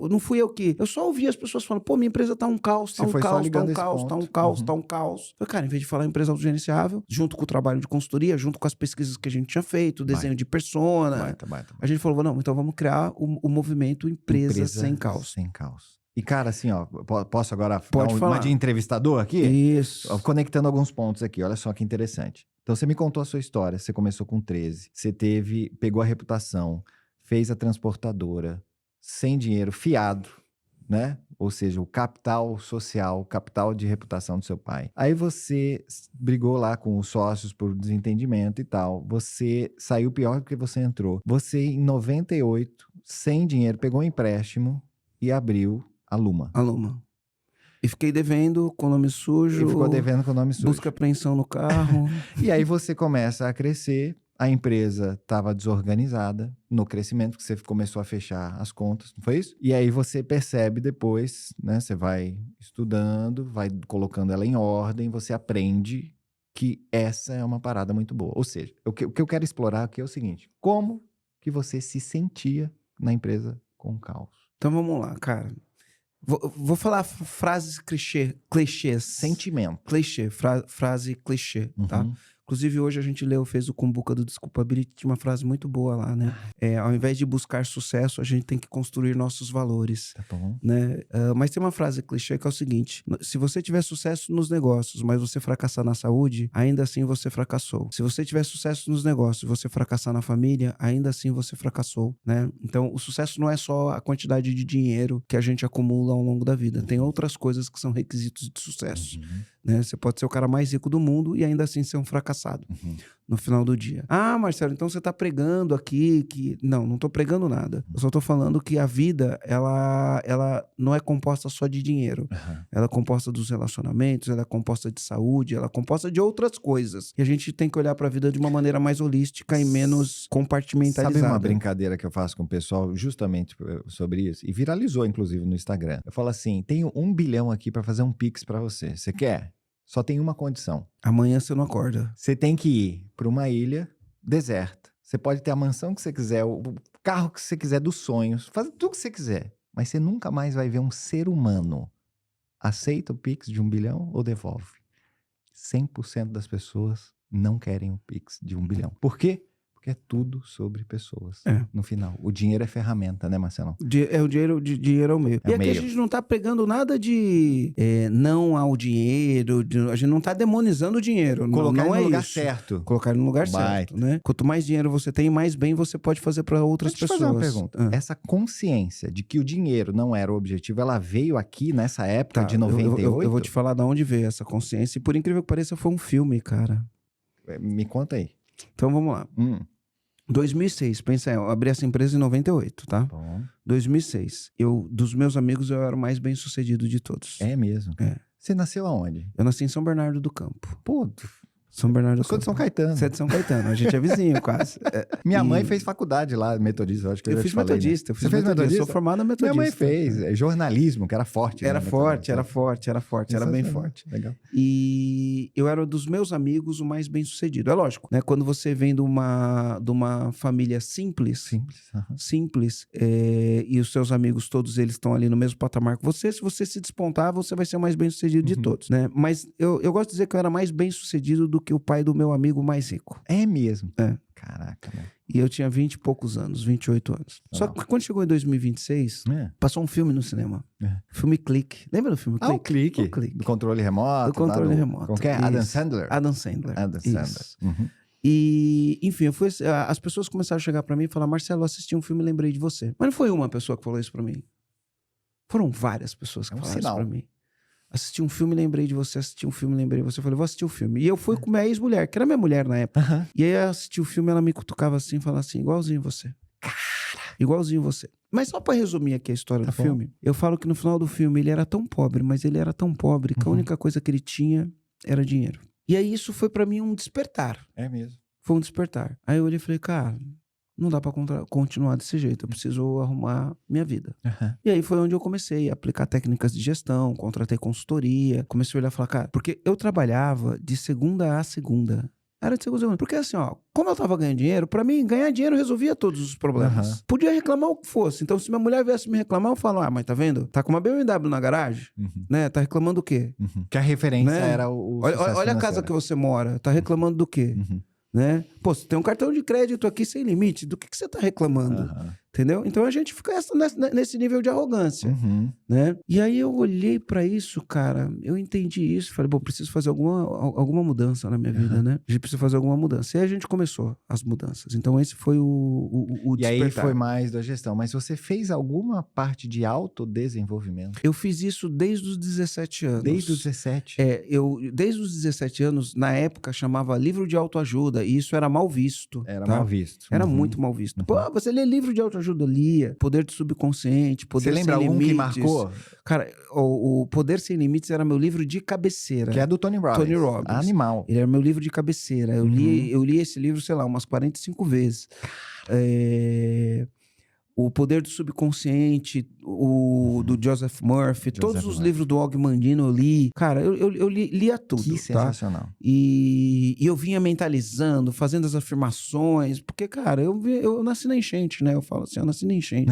Não fui eu que... Eu só ouvi as pessoas falando, pô, minha empresa tá um caos, tá Você um foi só caos, tá ligando um esse caos, tá um ponto. caos, tá um caos. Falei, cara, em vez de falar empresa autogerenciável, junto com o trabalho de consultoria, junto com as pesquisas que a gente tinha feito, o desenho de persona, Baita. a gente falou, não, então vamos criar o movimento empresa sem caos. Sem caos. E, cara, assim, ó, posso agora Pode dar falar. uma de entrevistador aqui? Isso. Conectando alguns pontos aqui, olha só que interessante. Então, você me contou a sua história, você começou com 13, você pegou a reputação, fez a transportadora, sem dinheiro, fiado, né? Ou seja, o capital social, o capital de reputação do seu pai. Aí você brigou lá com os sócios por desentendimento e tal. Você saiu pior do que você entrou. Você, em 98, sem dinheiro, pegou um empréstimo e abriu a Luma. E fiquei devendo com o nome sujo. E ficou devendo com o nome sujo. Busca apreensão no carro. E aí você começa a crescer, a empresa estava desorganizada no crescimento, porque você começou a fechar as contas, não foi isso? E aí você percebe depois, né? Você vai estudando, vai colocando ela em ordem, você aprende que essa é uma parada muito boa. Ou seja, o que eu quero explorar aqui é o seguinte: como que você se sentia na empresa com caos? Então vamos lá, cara. Vou falar frases clichês. Sentimento. Frase clichê, tá? Inclusive, hoje a gente fez o Cumbuca do Desculpability, tinha uma frase muito boa lá, né? Ao invés de buscar sucesso, a gente tem que construir nossos valores. Tá bom. Né? Mas tem uma frase clichê que é o seguinte: se você tiver sucesso nos negócios, mas você fracassar na saúde, ainda assim você fracassou. Se você tiver sucesso nos negócios e você fracassar na família, ainda assim você fracassou, né? Então, o sucesso não é só a quantidade de dinheiro que a gente acumula ao longo da vida. Tem outras coisas que são requisitos de sucesso. Né? Você pode ser o cara mais rico do mundo e ainda assim ser um fracassado no final do dia. Ah, Marcelo, então você tá pregando aqui que... Não tô pregando nada. Eu só tô falando que a vida, ela não é composta só de dinheiro. Ela é composta dos relacionamentos, ela é composta de saúde, ela é composta de outras coisas. E a gente tem que olhar pra vida de uma maneira mais holística e menos compartimentalizada. Sabe uma brincadeira que eu faço com o pessoal justamente sobre isso? E viralizou, inclusive, no Instagram. Eu falo assim, tenho 1 bilhão aqui pra fazer um Pix pra você. Você quer? Só tem uma condição. Amanhã você não acorda. Você tem que ir para uma ilha deserta. Você pode ter a mansão que você quiser, o carro que você quiser dos sonhos, fazer tudo que você quiser. Mas você nunca mais vai ver um ser humano. Aceita o Pix de 1 bilhão ou devolve? 100% das pessoas não querem o Pix de 1 bilhão. Por quê? Porque é tudo sobre pessoas. No final. O dinheiro é ferramenta, né, Marcelo? O dinheiro é o meio. E aqui meio. a gente não tá pregando nada de não ao dinheiro. A gente não tá demonizando o dinheiro. Colocar não no é lugar isso. certo. Colocar ele no lugar certo, né? Quanto mais dinheiro você tem, mais bem você pode fazer para outras pessoas. Deixa eu fazer uma pergunta. Essa consciência de que o dinheiro não era o objetivo, ela veio aqui nessa época de 98? Eu vou te falar de onde veio essa consciência. E por incrível que pareça, foi um filme, cara. Me conta aí. Então vamos lá. 2006, pensa aí, eu abri essa empresa em 98, tá? Bom. 2006. Dos meus amigos, eu era o mais bem sucedido de todos. É mesmo? É. Você nasceu aonde? Eu nasci em São Bernardo do Campo. Pô, São Bernardo do eu sou de Campo. São Caetano. Você é de São Caetano, a gente é vizinho quase. Minha mãe fez faculdade lá, metodista, eu acho que eu já fiz te falei, metodista, né? Você fez metodista? Eu sou formado metodista. Minha mãe fez, jornalismo, que era forte. Era né, forte, era bem forte. Legal. E eu era dos meus amigos o mais bem sucedido. É lógico, né? Quando você vem de uma família simples, e os seus amigos, todos eles estão ali no mesmo patamar que você, se você se despontar, você vai ser o mais bem sucedido de todos, né? Mas eu gosto de dizer que eu era mais bem sucedido do que o pai do meu amigo mais rico. É mesmo? É. Caraca, né? E eu tinha 20 e poucos anos, 28 anos. Só que quando chegou em 2026, passou um filme no cinema. Filme Clique. Lembra do filme Clique? O Clique. Do controle remoto. Do controle remoto. Como que é? Adam Sandler? Adam Sandler. Isso. E, enfim, as pessoas começaram a chegar pra mim e falar: Marcelo, eu assisti um filme e lembrei de você. Mas não foi uma pessoa que falou isso pra mim. Foram várias pessoas que falaram isso pra mim. Assisti um filme e lembrei de você, assisti um filme e lembrei de você. Eu falei, vou assistir o filme. E eu fui com minha ex-mulher, que era minha mulher na época. E aí eu assisti o filme, ela me cutucava assim, falava assim, igualzinho você. Cara! Igualzinho você. Mas só pra resumir aqui a história do filme, eu falo que no final do filme ele era tão pobre, mas ele era tão pobre que a única coisa que ele tinha era dinheiro. E aí isso foi pra mim um despertar. É mesmo. Foi um despertar. Aí eu olhei e falei, cara, não dá pra continuar desse jeito, eu preciso arrumar minha vida. E aí foi onde eu comecei a aplicar técnicas de gestão, contratei consultoria, comecei a olhar e falar, cara, porque eu trabalhava de segunda a segunda. Era de segundo. Porque assim, ó, como eu tava ganhando dinheiro, pra mim, ganhar dinheiro resolvia todos os problemas. Podia reclamar o que fosse. Então, se minha mulher viesse me reclamar, eu falo, mas tá vendo? Tá com uma BMW na garagem, né? Tá reclamando do quê? Que a referência né? era o Olha a casa que você mora, tá reclamando do quê? Né? Pô, você tem um cartão de crédito aqui sem limite, do que você tá reclamando? Entendeu? Então a gente fica nesse nível de arrogância, né? E aí eu olhei pra isso, cara, eu entendi isso, falei, preciso fazer alguma mudança na minha vida, né? A gente precisa fazer alguma mudança. E aí a gente começou as mudanças. Então esse foi o E despertar. aí foi mais da gestão. Mas você fez alguma parte de autodesenvolvimento? Eu fiz isso desde os 17 anos. Desde os 17? Desde os 17 anos, na época, chamava livro de autoajuda, e isso era mal visto. Era mal visto. Era muito mal visto. Pô, você lê livro de autoajuda, lia, Poder do Subconsciente, Poder Sem Limites. Você lembra algum que marcou? Cara, o Poder Sem Limites era meu livro de cabeceira. Que é do Tony Robbins. Tony Robbins. Animal. Ele era meu livro de cabeceira. Eu li esse livro, sei lá, umas 45 vezes. O Poder do Subconsciente, do Joseph Murphy, todos os livros do Og Mandino eu li. Cara, eu lia tudo. Que sensacional. E eu vinha mentalizando, fazendo as afirmações, porque, cara, eu nasci na enchente, né? Eu falo assim, eu nasci na enchente.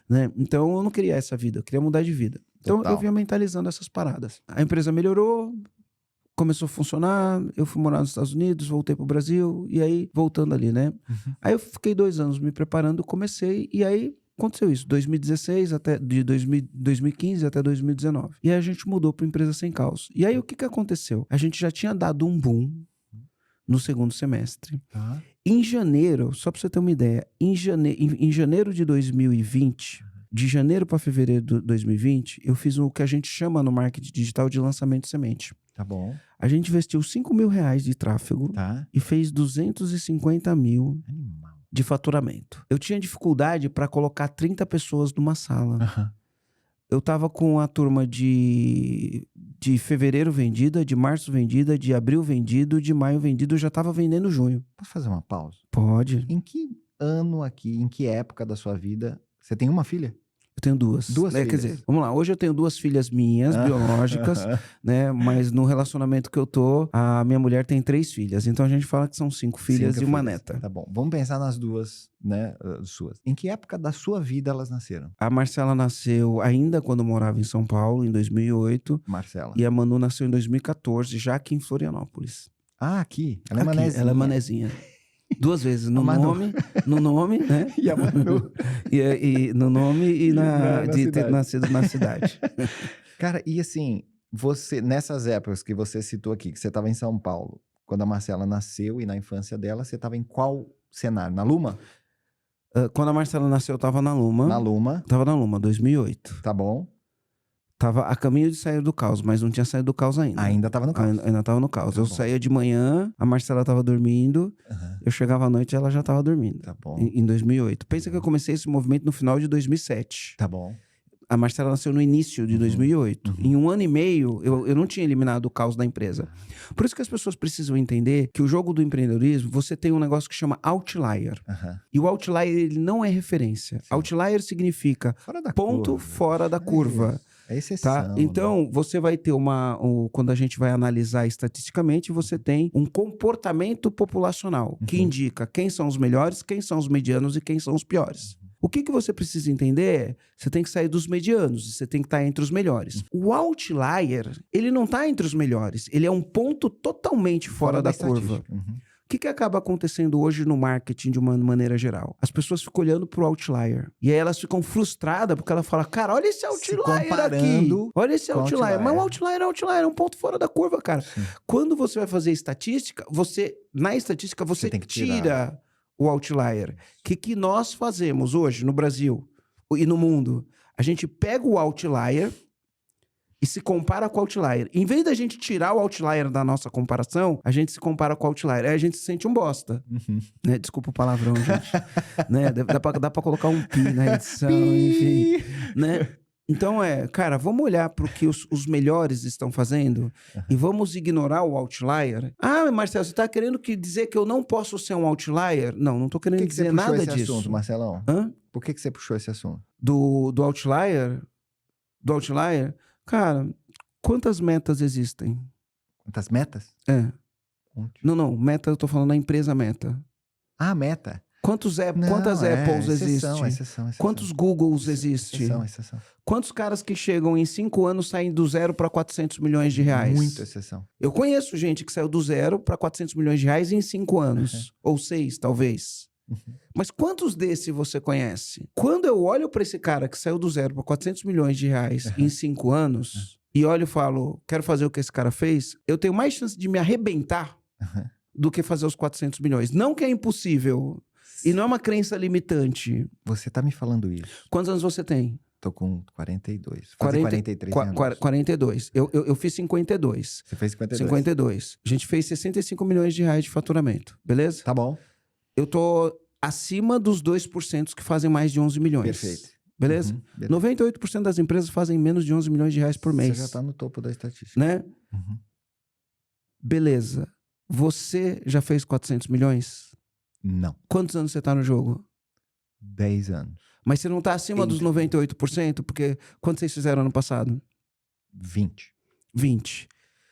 Né? Então eu não queria essa vida, eu queria mudar de vida. Então eu vinha mentalizando essas paradas. A empresa melhorou, começou a funcionar, eu fui morar nos Estados Unidos, voltei pro Brasil, e aí, voltando ali, né? Aí eu fiquei 2 anos me preparando, comecei, e aí aconteceu isso, 2016 de 2015 até 2019. E aí a gente mudou para Empresa Sem Caos. E aí o que aconteceu? A gente já tinha dado um boom no segundo semestre. Em janeiro, só para você ter uma ideia, em janeiro de 2020... De janeiro para fevereiro de 2020, eu fiz o que a gente chama no marketing digital de lançamento de semente. Tá bom. A gente investiu R$5.000 de tráfego e fez 250 mil de faturamento. Eu tinha dificuldade para colocar 30 pessoas numa sala. Eu tava com a turma de fevereiro vendida, de março vendida, de abril vendido, de maio vendido, eu já tava vendendo junho. Posso fazer uma pausa? Pode. Em que ano aqui, em que época da sua vida, você tem uma filha? Eu tenho 2. Duas filhas. Quer dizer, vamos lá, hoje eu tenho 2 filhas minhas, biológicas, né? Mas no relacionamento que eu tô, a minha mulher tem 3 filhas. Então a gente fala que são 5 filhas e uma neta. Tá bom. Vamos pensar nas duas, né, suas. Em que época da sua vida elas nasceram? A Marcela nasceu ainda quando eu morava em São Paulo, em 2008. Marcela. E a Manu nasceu em 2014, já aqui em Florianópolis. Ah, aqui? Ela é manezinha. Ela é manezinha. 2 vezes, no nome, né? E a Manu. e no nome e de ter nascido na cidade. Cara, e assim, você, nessas épocas que você citou aqui, que você estava em São Paulo, quando a Marcela nasceu e na infância dela, você estava em qual cenário? Na Luma? Quando a Marcela nasceu, eu tava na Luma. Na Luma. Tava na Luma, 2008. Tá bom. Tava a caminho de sair do caos, mas não tinha saído do caos ainda. Ainda tava no caos. Ainda tava no caos. Tá eu saía de manhã, a Marcela tava dormindo, eu chegava à noite e ela já tava dormindo. Tá bom. Em 2008. Pensa que eu comecei esse movimento no final de 2007. Tá bom. A Marcela nasceu no início de 2008. Em 1 ano e meio, eu não tinha eliminado o caos da empresa. Por isso que as pessoas precisam entender que o jogo do empreendedorismo, você tem um negócio que chama outlier. E o outlier, ele não é referência. Sim. Outlier significa ponto fora da curva. É exceção. Tá? Então, você vai ter quando a gente vai analisar estatisticamente, você tem um comportamento populacional que indica quem são os melhores, quem são os medianos e quem são os piores. O que você precisa entender é, você tem que sair dos medianos, você tem que estar entre os melhores. O outlier, ele não está entre os melhores, ele é um ponto totalmente fora da curva. O que acaba acontecendo hoje no marketing de uma maneira geral? As pessoas ficam olhando pro outlier. E aí elas ficam frustradas porque ela fala, cara, olha esse outlier aqui. Olha esse outlier. Mas o outlier é um ponto fora da curva, cara. Sim. Quando você vai fazer estatística, na estatística você tem que tira o outlier. O que nós fazemos hoje no Brasil e no mundo? A gente pega o outlier e se compara com o outlier. Em vez da gente tirar o outlier da nossa comparação, a gente se compara com o outlier. Aí a gente se sente um bosta. Né? Desculpa o palavrão, gente. Né? Dá pra colocar um pi na edição, enfim. Né? Então cara, vamos olhar para o que os melhores estão fazendo e vamos ignorar o outlier. Ah, Marcelo, você está querendo dizer que eu não posso ser um outlier? Não tô querendo dizer nada disso. Por que você puxou esse assunto, Marcelão? Hã? Por que você puxou esse assunto? Do outlier? Do outlier? Cara, quantas metas existem? Quantas metas? Monte. Não, Meta, eu tô falando da empresa Meta. Ah, Meta. Quantas Apples existem? Quantos Googles existem? Exceção. Quantos caras que chegam em 5 anos saem do zero para 400 milhões de reais? Muito exceção. Eu conheço gente que saiu do zero para 400 milhões de reais em 5 anos. Ou 6, talvez. Mas quantos desses você conhece? Quando eu olho para esse cara que saiu do zero para 400 milhões de reais em 5 anos, e olho e falo, quero fazer o que esse cara fez, eu tenho mais chance de me arrebentar do que fazer os 400 milhões. Não que é impossível. E não é uma crença limitante. Você tá me falando isso. Quantos anos você tem? Tô com 42. Fazer 43 anos. 42. Eu fiz 52. Você fez 52? 52. A gente fez 65 milhões de reais de faturamento. Beleza? Tá bom. Eu tô acima dos 2% que fazem mais de 11 milhões. Perfeito. Beleza? Beleza. 98% das empresas fazem menos de 11 milhões de reais por mês. Você já tá no topo da estatística. Né? Beleza. Você já fez 400 milhões? Não. Quantos anos você tá no jogo? 10 anos. Mas você não tá acima dos 98%? Porque quanto vocês fizeram ano passado? 20. 20.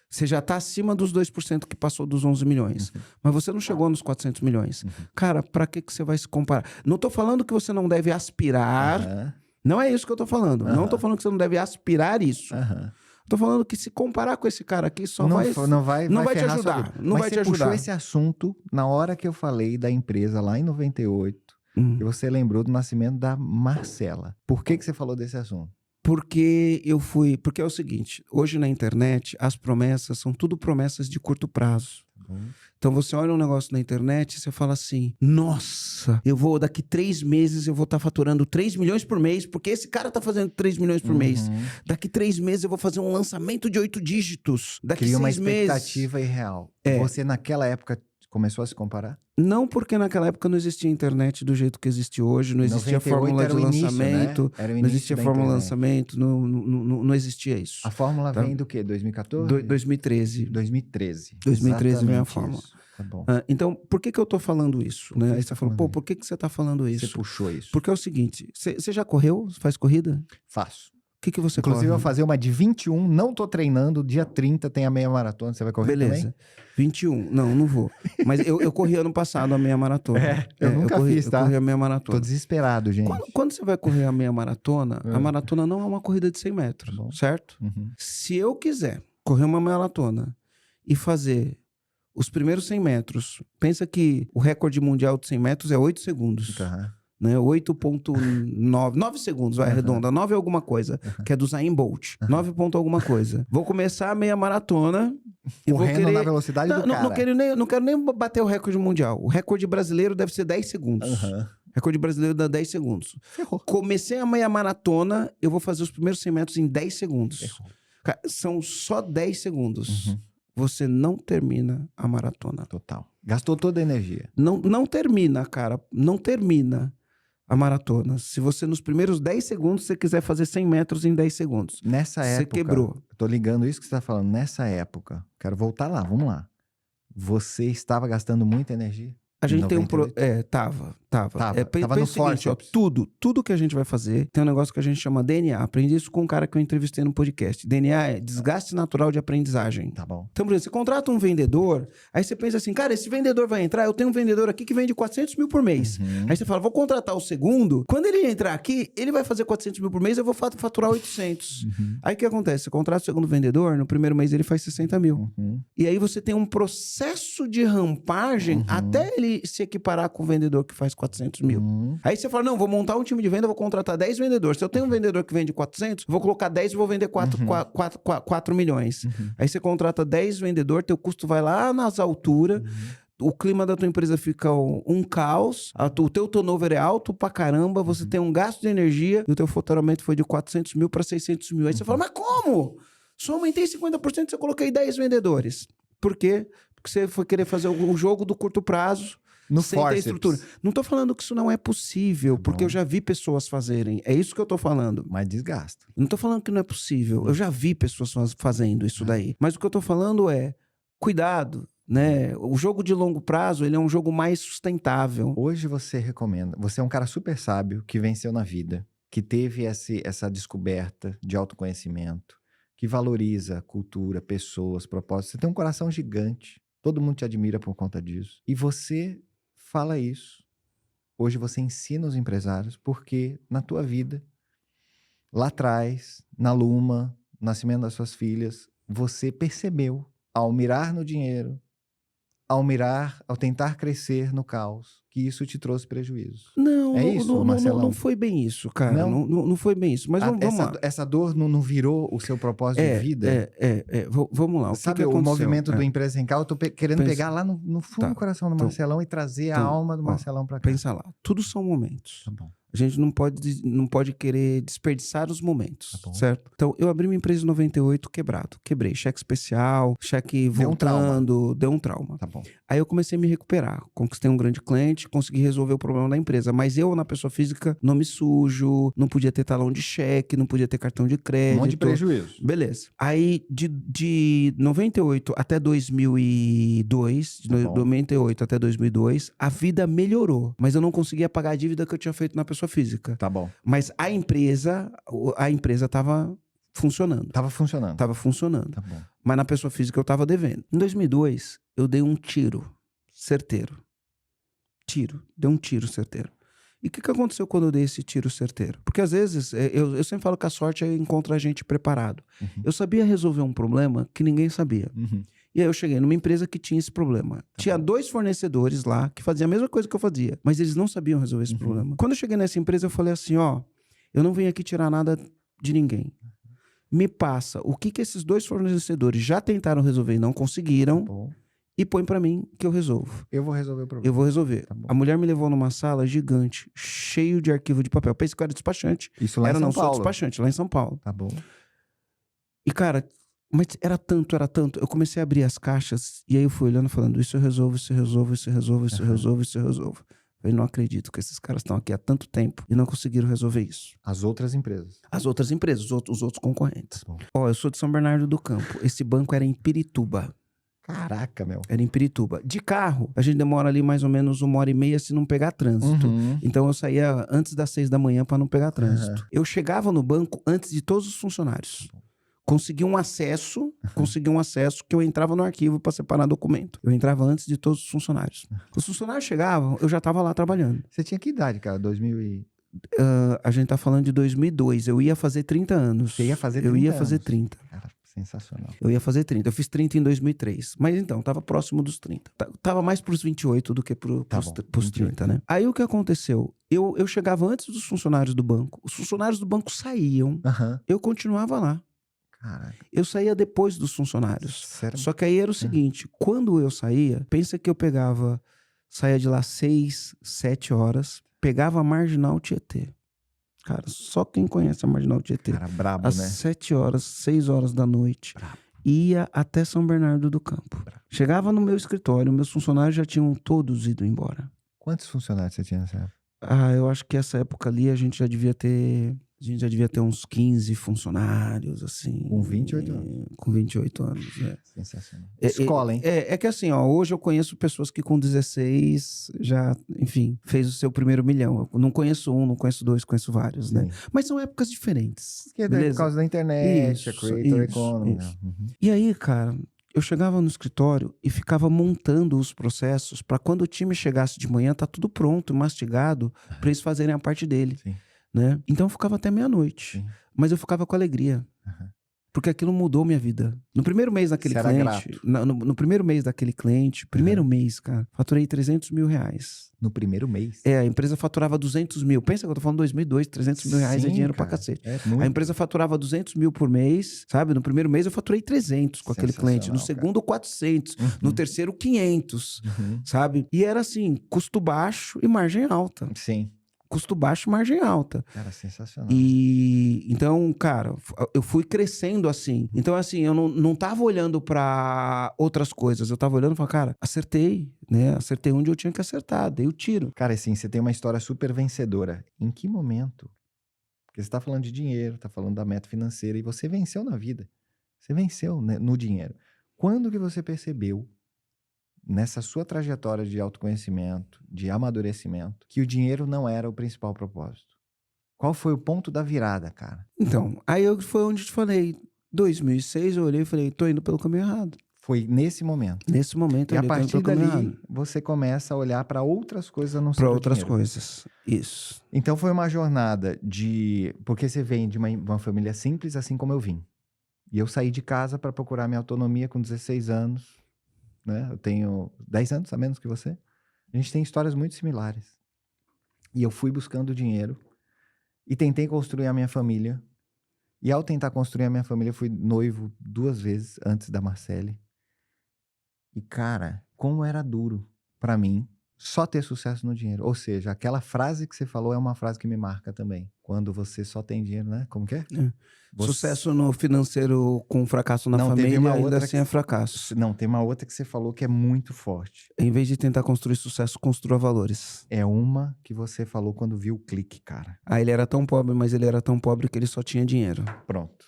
Você já tá acima dos 2% que passou dos 11 milhões. Mas você não chegou nos 400 milhões. Cara, pra que você vai se comparar? Não tô falando que você não deve aspirar. Não é isso que eu tô falando. Não tô falando que você não deve aspirar isso. Tô falando que se comparar com esse cara aqui só não vai te ajudar. Não vai te ajudar. Você puxou esse assunto na hora que eu falei da empresa lá em 98. E você lembrou do nascimento da Marcela. Por que você falou desse assunto? Porque é o seguinte, hoje na internet as promessas são tudo promessas de curto prazo. Então você olha um negócio na internet e você fala assim, nossa, daqui 3 meses eu vou estar faturando 3 milhões por mês, porque esse cara tá fazendo 3 milhões por mês. Daqui 3 meses eu vou fazer um lançamento de 8 dígitos. Daqui 6 meses... Cria uma expectativa irreal. Você naquela época começou a se comparar? Não, porque naquela época não existia internet do jeito que existe hoje, não existia fórmula de lançamento, né? Não existia fórmula de lançamento, não existia isso. A fórmula vem do quê? 2014? 2013. 2013. 2013 vem a fórmula. Tá bom. Então, por que eu tô falando isso? Né? Aí você falou, por que você tá falando isso? Você puxou isso. Porque é o seguinte, você já correu? Faz corrida? Faço. O que você Inclusive, corre? eu vou fazer uma de 21, não tô treinando, dia 30 tem a meia maratona, você vai correr Beleza. também? 21, não vou. Mas eu corri ano passado a meia maratona. Eu nunca fiz, tá? Eu corri a meia maratona. Tô desesperado, gente. Quando você vai correr a meia maratona, a maratona não é uma corrida de 100 metros, certo? Se eu quiser correr uma maratona e fazer os primeiros 100 metros, pensa que o recorde mundial de 100 metros é 8 segundos. Né? 8.9, 9 segundos, vai, arredonda, 9 é alguma coisa, que é do Usain Bolt, 9 ponto alguma coisa. Vou começar a meia maratona e correndo na velocidade do cara. Não quero nem bater o recorde mundial. O recorde brasileiro deve ser 10 segundos. Recorde brasileiro dá 10 segundos. Ferrou. Comecei a meia maratona, eu vou fazer os primeiros 100 metros em 10 segundos. Cara, são só 10 segundos. Você não termina a maratona. Total. Gastou toda a energia. Não termina, cara. Não termina a maratona. Se você, nos primeiros 10 segundos, você quiser fazer 100 metros em 10 segundos. Nessa época... Você quebrou. Eu tô ligando isso que você tá falando. Nessa época, quero voltar lá, vamos lá. Você estava gastando muita energia? A gente tem Tava. Tava no forte. Tudo que a gente vai fazer tem um negócio que a gente chama DNA. Aprendi isso com um cara que eu entrevistei no podcast. DNA é desgaste natural de aprendizagem. Tá bom. Então, por exemplo, você contrata um vendedor, aí você pensa assim, cara, esse vendedor vai entrar, eu tenho um vendedor aqui que vende 400 mil por mês. Aí você fala, vou contratar o segundo, quando ele entrar aqui, ele vai fazer 400 mil por mês, eu vou faturar 800. Aí o que acontece? Você contrata o segundo vendedor, no primeiro mês ele faz 60 mil. E aí você tem um processo de rampagem até ele se equiparar com o vendedor que faz 400 mil. Aí você fala, não, vou montar um time de venda, vou contratar 10 vendedores. Se eu tenho um vendedor que vende 400, vou colocar 10 e vou vender 4 milhões. Aí você contrata 10 vendedores, teu custo vai lá nas alturas, o clima da tua empresa fica um caos, o teu turnover é alto pra caramba, você tem um gasto de energia e o teu faturamento foi de 400 mil para 600 mil. Aí você fala, mas como? Só aumentei 50% se eu coloquei 10 vendedores. Por quê? Porque você foi querer fazer o jogo do curto prazo, sem ter estrutura. Não tô falando que isso não é possível, porque eu já vi pessoas fazerem. É isso que eu tô falando. Mas desgasta. Não tô falando que não é possível. Eu já vi pessoas fazendo isso daí. Mas o que eu tô falando é, cuidado, né? O jogo de longo prazo, ele é um jogo mais sustentável. Hoje você recomenda. Você é um cara super sábio que venceu na vida, que teve essa descoberta de autoconhecimento, que valoriza cultura, pessoas, propósitos. Você tem um coração gigante. Todo mundo te admira por conta disso. E você fala isso. Hoje você ensina os empresários porque na tua vida, lá atrás, na Luma, no nascimento das suas filhas, você percebeu, ao mirar no dinheiro, ao tentar crescer no caos, que isso te trouxe prejuízos. Não, É isso, Marcelão? não foi bem isso, cara. Não? Não foi bem isso. Mas vamos lá. Essa dor não virou o seu propósito de vida? Vamos lá. Sabe que o aconteceu? movimento do Empresa Sem Caos? Eu tô querendo Pensa. pegar lá no fundo do coração do Então, Marcelão e trazer a alma do Marcelão pra cá. Pensa lá. Tudo são momentos. Tá bom. A gente não pode querer desperdiçar os momentos, Tá bom. certo? Então, eu abri uma empresa em 98 quebrado. Quebrei. Cheque especial, cheque Deu um trauma. voltando, deu um trauma. Tá bom. Aí eu comecei a me recuperar. Conquistei um grande cliente, consegui resolver o problema da empresa. Mas eu, na pessoa física, nome sujo, não podia ter talão de cheque, não podia ter cartão de crédito. Um monte de prejuízo. Beleza. Aí, de 98 até 2002, de 98 até 2002, a vida melhorou. Mas eu não conseguia pagar a dívida que eu tinha feito na pessoa física. Tá bom. Mas a empresa tava funcionando. Tava funcionando. Tava funcionando. Tá bom. Mas na pessoa física eu tava devendo. Em 2002, eu dei um tiro certeiro. Dei um tiro certeiro. E o que aconteceu quando eu dei esse tiro certeiro? Porque às vezes, eu sempre falo que a sorte encontra a gente preparado. Uhum. Eu sabia resolver um problema que ninguém sabia. Uhum. E aí eu cheguei numa empresa que tinha esse problema. Tinha 2 fornecedores lá que faziam a mesma coisa que eu fazia, mas eles não sabiam resolver esse problema. Quando eu cheguei nessa empresa, eu falei assim, ó, eu não venho aqui tirar nada de ninguém. Me passa o que esses 2 fornecedores já tentaram resolver e não conseguiram, Tá bom. e põe pra mim que eu resolvo. Eu vou resolver o problema. Eu vou resolver. Tá bom. A mulher me levou numa sala gigante, cheio de arquivo de papel. Pensei que eu era despachante. Isso lá em São Sou Paulo. despachante, lá em São Paulo. Tá bom. E, cara, mas era tanto. Eu comecei a abrir as caixas e aí eu fui olhando falando, isso eu resolvo, isso eu resolvo, isso eu resolvo, isso eu resolvo, isso eu resolvo. Eu não acredito que esses caras estão aqui há tanto tempo e não conseguiram resolver isso. As outras empresas. As outras empresas, os outros concorrentes. Tá bom. Ó, eu sou de São Bernardo do Campo. Esse banco era em Pirituba. Caraca, meu. Era em Pirituba. De carro, a gente demora ali mais ou menos 1h30 se não pegar trânsito. Uhum. Então eu saía antes das 6 da manhã para não pegar trânsito. Eu chegava no banco antes de todos os funcionários. Consegui um acesso que eu entrava no arquivo para separar documento. Eu entrava antes de todos os funcionários. Os funcionários chegavam, eu já estava lá trabalhando. Você tinha que idade, cara? 2000 e... A gente tá falando de 2002. Eu ia fazer 30 anos. Você ia fazer 30 Eu ia anos. fazer 30. Cara, sensacional. Eu ia fazer 30. Eu fiz 30 em 2003. Mas então, tava próximo dos 30. Tava mais pros 28 do que pros 30, né? Aí o que aconteceu? Eu chegava antes dos funcionários do banco. Os funcionários do banco saíam. Aham. Eu continuava lá. Caraca. Eu saía depois dos funcionários. Sério? Só que aí era o seguinte, quando eu saía, pensa que eu saía de lá 6, 7 horas, pegava a Marginal Tietê. Cara, só quem conhece a Marginal Tietê. Cara, brabo, Às né? 7 horas, 6 horas da noite, Brabo. ia até São Bernardo do Campo. Brabo. Chegava no meu escritório, meus funcionários já tinham todos ido embora. Quantos funcionários você tinha nessa época? Eu acho que essa época ali a gente já devia ter uns 15 funcionários, assim. Com 28 anos. Com 28 anos, é. Sensacional. Escola, hein? É que assim, ó, hoje eu conheço pessoas que com 16 já, enfim, fez o seu primeiro milhão. Eu não conheço um, não conheço dois, conheço vários, né? Sim. Mas são épocas diferentes. Porque é beleza? por causa da internet, a Isso, creator isso, economy. isso. Uhum. E aí, cara, eu chegava no escritório e ficava montando os processos para quando o time chegasse de manhã, tá tudo pronto, mastigado, para eles fazerem a parte dele. Sim. Né? Então eu ficava até meia-noite. Sim. Mas eu ficava com alegria. Uhum. Porque aquilo mudou minha vida. No primeiro mês daquele Você era cliente... grato. No primeiro mês daquele cliente... Primeiro mês, cara. Faturei 300 mil reais. No primeiro mês? A empresa faturava 200 mil. Pensa que eu tô falando 2002, 300 mil reais é Sim, dinheiro cara. pra cacete. É muito. A empresa faturava 200 mil por mês, sabe? No primeiro mês eu faturei 300 com aquele cliente. No Sensacional, segundo, 400. Uhum. No terceiro, 500. Uhum. Sabe? E era assim, custo baixo e margem alta. Sim. Custo baixo e margem alta. Cara, sensacional. E então, cara, eu fui crescendo assim. Então, assim, eu não tava olhando pra outras coisas. Eu tava olhando e falando, cara, acertei, né? Acertei onde eu tinha que acertar, dei o tiro. Cara, assim, você tem uma história super vencedora. Em que momento? Porque você tá falando de dinheiro, tá falando da meta financeira e você venceu na vida. Você venceu, né, no dinheiro. Quando que você percebeu, nessa sua trajetória de autoconhecimento, de amadurecimento, que o dinheiro não era o principal propósito? Qual foi o ponto da virada, cara? Então, foi onde eu te falei. 2006 eu olhei e falei, tô indo pelo caminho errado. Foi nesse momento. Nesse momento E a ali, eu tô partir no caminho dali, errado. você começa a olhar para outras coisas a não ser Pra do outras dinheiro. coisas. Isso. Então foi uma jornada de... Porque você vem de uma família simples, assim como eu vim. E eu saí de casa para procurar minha autonomia com 16 anos, né? Eu tenho 10 anos a menos que você. A gente tem histórias muito similares. E eu fui buscando dinheiro e tentei construir a minha família. E ao tentar construir a minha família, eu fui noivo 2 vezes antes da Marcele. E, cara, como era duro pra mim só ter sucesso no dinheiro. Ou seja, aquela frase que você falou é uma frase que me marca também. Quando você só tem dinheiro, né? Como que é? Sucesso no financeiro com fracasso na Não, teve família, uma ainda outra assim é fracasso. Não, tem uma outra que você falou que é muito forte. Em vez de tentar construir sucesso, construa valores. É uma que você falou quando viu o clique, cara. Ah, ele era tão pobre, mas ele era tão pobre que ele só tinha dinheiro. Pronto.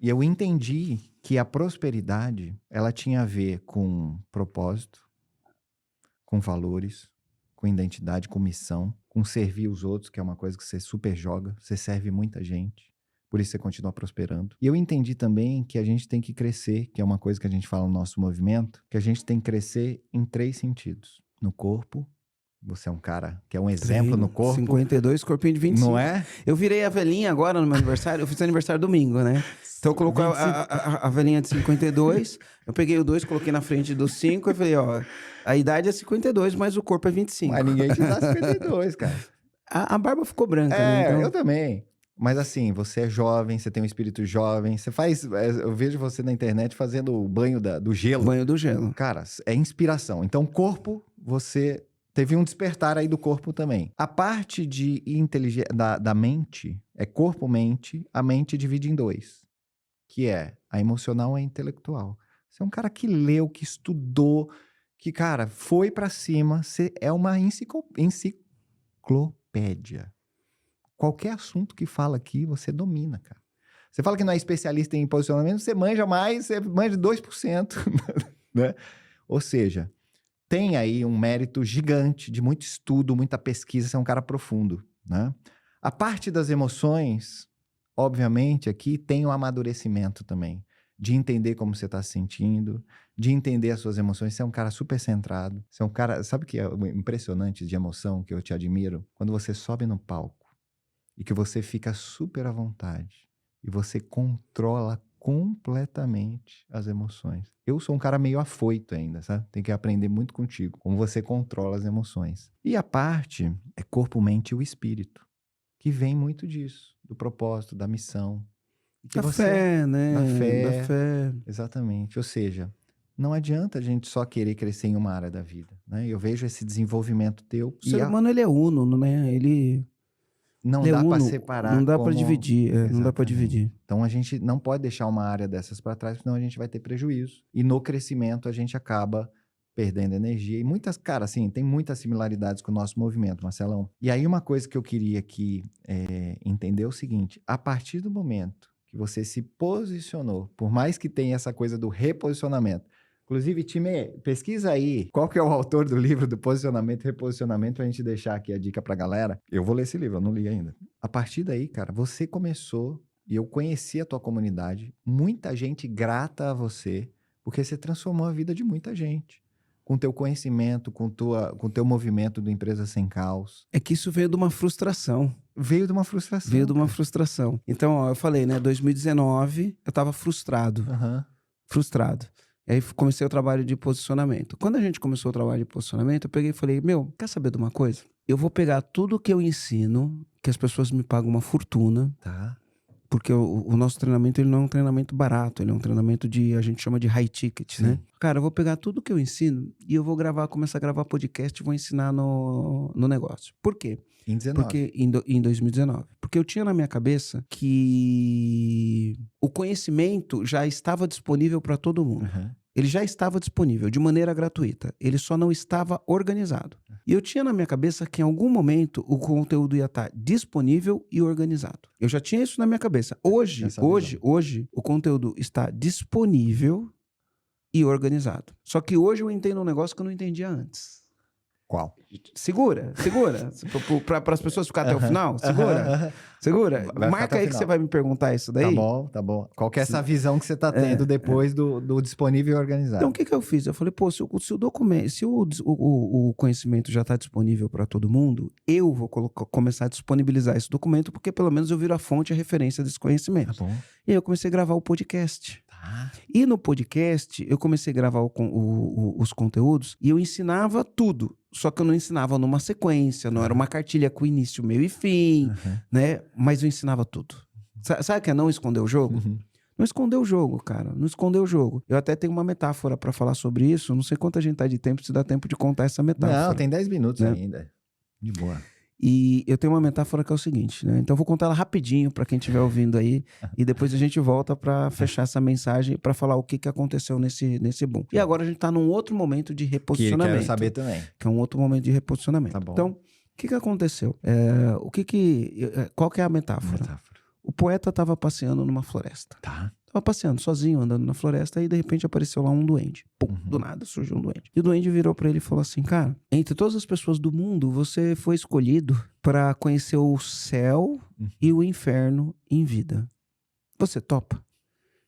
E eu entendi que a prosperidade, ela tinha a ver com propósito, com valores, com identidade, com missão, com servir os outros, que é uma coisa que você super joga, você serve muita gente, por isso você continua prosperando. E eu entendi também que a gente tem que crescer, que é uma coisa que a gente fala no nosso movimento, que a gente tem que crescer em 3 sentidos. No corpo, você é um cara que é um exemplo no corpo. 52, corpinho de 25. Não é? Eu virei a velhinha agora no meu aniversário. Eu fiz aniversário domingo, né? Então eu coloquei a velhinha de 52. Eu peguei o 2, coloquei na frente do 5 e falei, ó, a idade é 52, mas o corpo é 25. Mas ninguém te dá 52, cara. A barba ficou branca, né? Então... eu também. Mas assim, você é jovem, você tem um espírito jovem, você faz... Eu vejo você na internet fazendo o banho do gelo. Banho do gelo. Cara, é inspiração. Então, corpo, você... Teve um despertar aí do corpo também. A parte de da mente é corpo-mente, a mente divide em 2, que é a emocional e a intelectual. Você é um cara que leu, que estudou, que, cara, foi pra cima, você é uma enciclopédia. Qualquer assunto que fala aqui, você domina, cara. Você fala que não é especialista em posicionamento, você manja mais, você manja 2%, né? Ou seja... Tem aí um mérito gigante de muito estudo, muita pesquisa, você é um cara profundo, né? A parte das emoções, obviamente, aqui tem o amadurecimento também, de entender como você está se sentindo, de entender as suas emoções. Você é um cara super centrado, você é um cara... Sabe o que é impressionante de emoção, que eu te admiro? Quando você sobe no palco e que você fica super à vontade e você controla completamente as emoções. Eu sou um cara meio afoito ainda, sabe? Tem que aprender muito contigo, como você controla as emoções. E a parte é corpo, mente e o espírito, que vem muito disso, do propósito, da missão. Da fé, né? Da fé. Da fé. Exatamente. Ou seja, não adianta a gente só querer crescer em uma área da vida, né? Eu vejo esse desenvolvimento teu. O ser humano, ele é uno, né? Ele... Não dá para separar. Não dá para dividir. Não dá para dividir. Então a gente não pode deixar uma área dessas para trás, senão a gente vai ter prejuízo. E no crescimento a gente acaba perdendo energia. E muitas, cara, assim, tem muitas similaridades com o nosso movimento, Marcelão. E aí uma coisa que eu queria aqui entender é o seguinte: a partir do momento que você se posicionou, por mais que tenha essa coisa do reposicionamento. Inclusive, time, pesquisa aí qual que é o autor do livro do posicionamento e reposicionamento pra gente deixar aqui a dica pra galera. Eu vou ler esse livro, eu não li ainda. A partir daí, cara, você começou e eu conheci a tua comunidade, muita gente grata a você, porque você transformou a vida de muita gente. Com teu conhecimento, com teu movimento do Empresa Sem Caos. É que isso veio de uma frustração. Veio de uma frustração. Veio de uma frustração. Então, ó, eu falei, né, 2019, eu tava frustrado. Frustrado. E aí comecei o trabalho de posicionamento. Quando a gente começou o trabalho de posicionamento, eu peguei e falei, meu, quer saber de uma coisa? Eu vou pegar tudo que eu ensino, que as pessoas me pagam uma fortuna, tá? Porque o nosso treinamento, ele não é um treinamento barato, ele é um treinamento a gente chama de high ticket, né? Cara, eu vou pegar tudo que eu ensino e eu vou começar a gravar podcast e vou ensinar no negócio. Por quê? Em 19. Porque, em 2019. Porque eu tinha na minha cabeça que o conhecimento já estava disponível para todo mundo. Ele já estava disponível de maneira gratuita. Ele só não estava organizado. E eu tinha na minha cabeça que em algum momento o conteúdo ia estar disponível e organizado. Eu já tinha isso na minha cabeça. Hoje, o conteúdo está disponível e organizado. Só que hoje eu entendo um negócio que eu não entendia antes. Qual? Segura. Para as pessoas ficarem até o final, segura. Marca aí que você vai me perguntar isso daí. Tá bom. Qual que é essa visão que você tá tendo depois do disponível e organizado? Então, o que eu fiz? Eu falei, pô, se o documento, se o conhecimento já está disponível para todo mundo, eu vou começar a disponibilizar esse documento, porque pelo menos eu viro a fonte e a referência desse conhecimento. Tá bom. E aí eu comecei a gravar o podcast. Tá. E no podcast, eu comecei a gravar os conteúdos e eu ensinava tudo. Só que eu não ensinava numa sequência, não era uma cartilha com início, meio e fim, né? Mas eu ensinava tudo. Sabe o que é não esconder o jogo? Não esconder o jogo, cara. Não esconder o jogo. Eu até tenho uma metáfora pra falar sobre isso. Não sei quanta gente tá de tempo, se dá tempo de contar essa metáfora. Não, tem 10 minutos né? ainda. De boa. E eu tenho uma metáfora que é o seguinte, né? Então eu vou contar ela rapidinho pra quem estiver ouvindo aí. E depois a gente volta pra fechar essa mensagem pra falar o que aconteceu nesse boom. E agora a gente tá num outro momento de reposicionamento. Que eu quero saber também. Que é um outro momento de reposicionamento. Tá bom. Então, o que aconteceu? Qual que é a metáfora? O poeta estava passeando numa floresta. Tá. Tava passeando sozinho, andando na floresta, e de repente apareceu lá um duende. Pum, do nada surgiu um duende. E o duende virou pra ele e falou assim, cara, entre todas as pessoas do mundo, você foi escolhido para conhecer o céu e o inferno em vida. Você topa?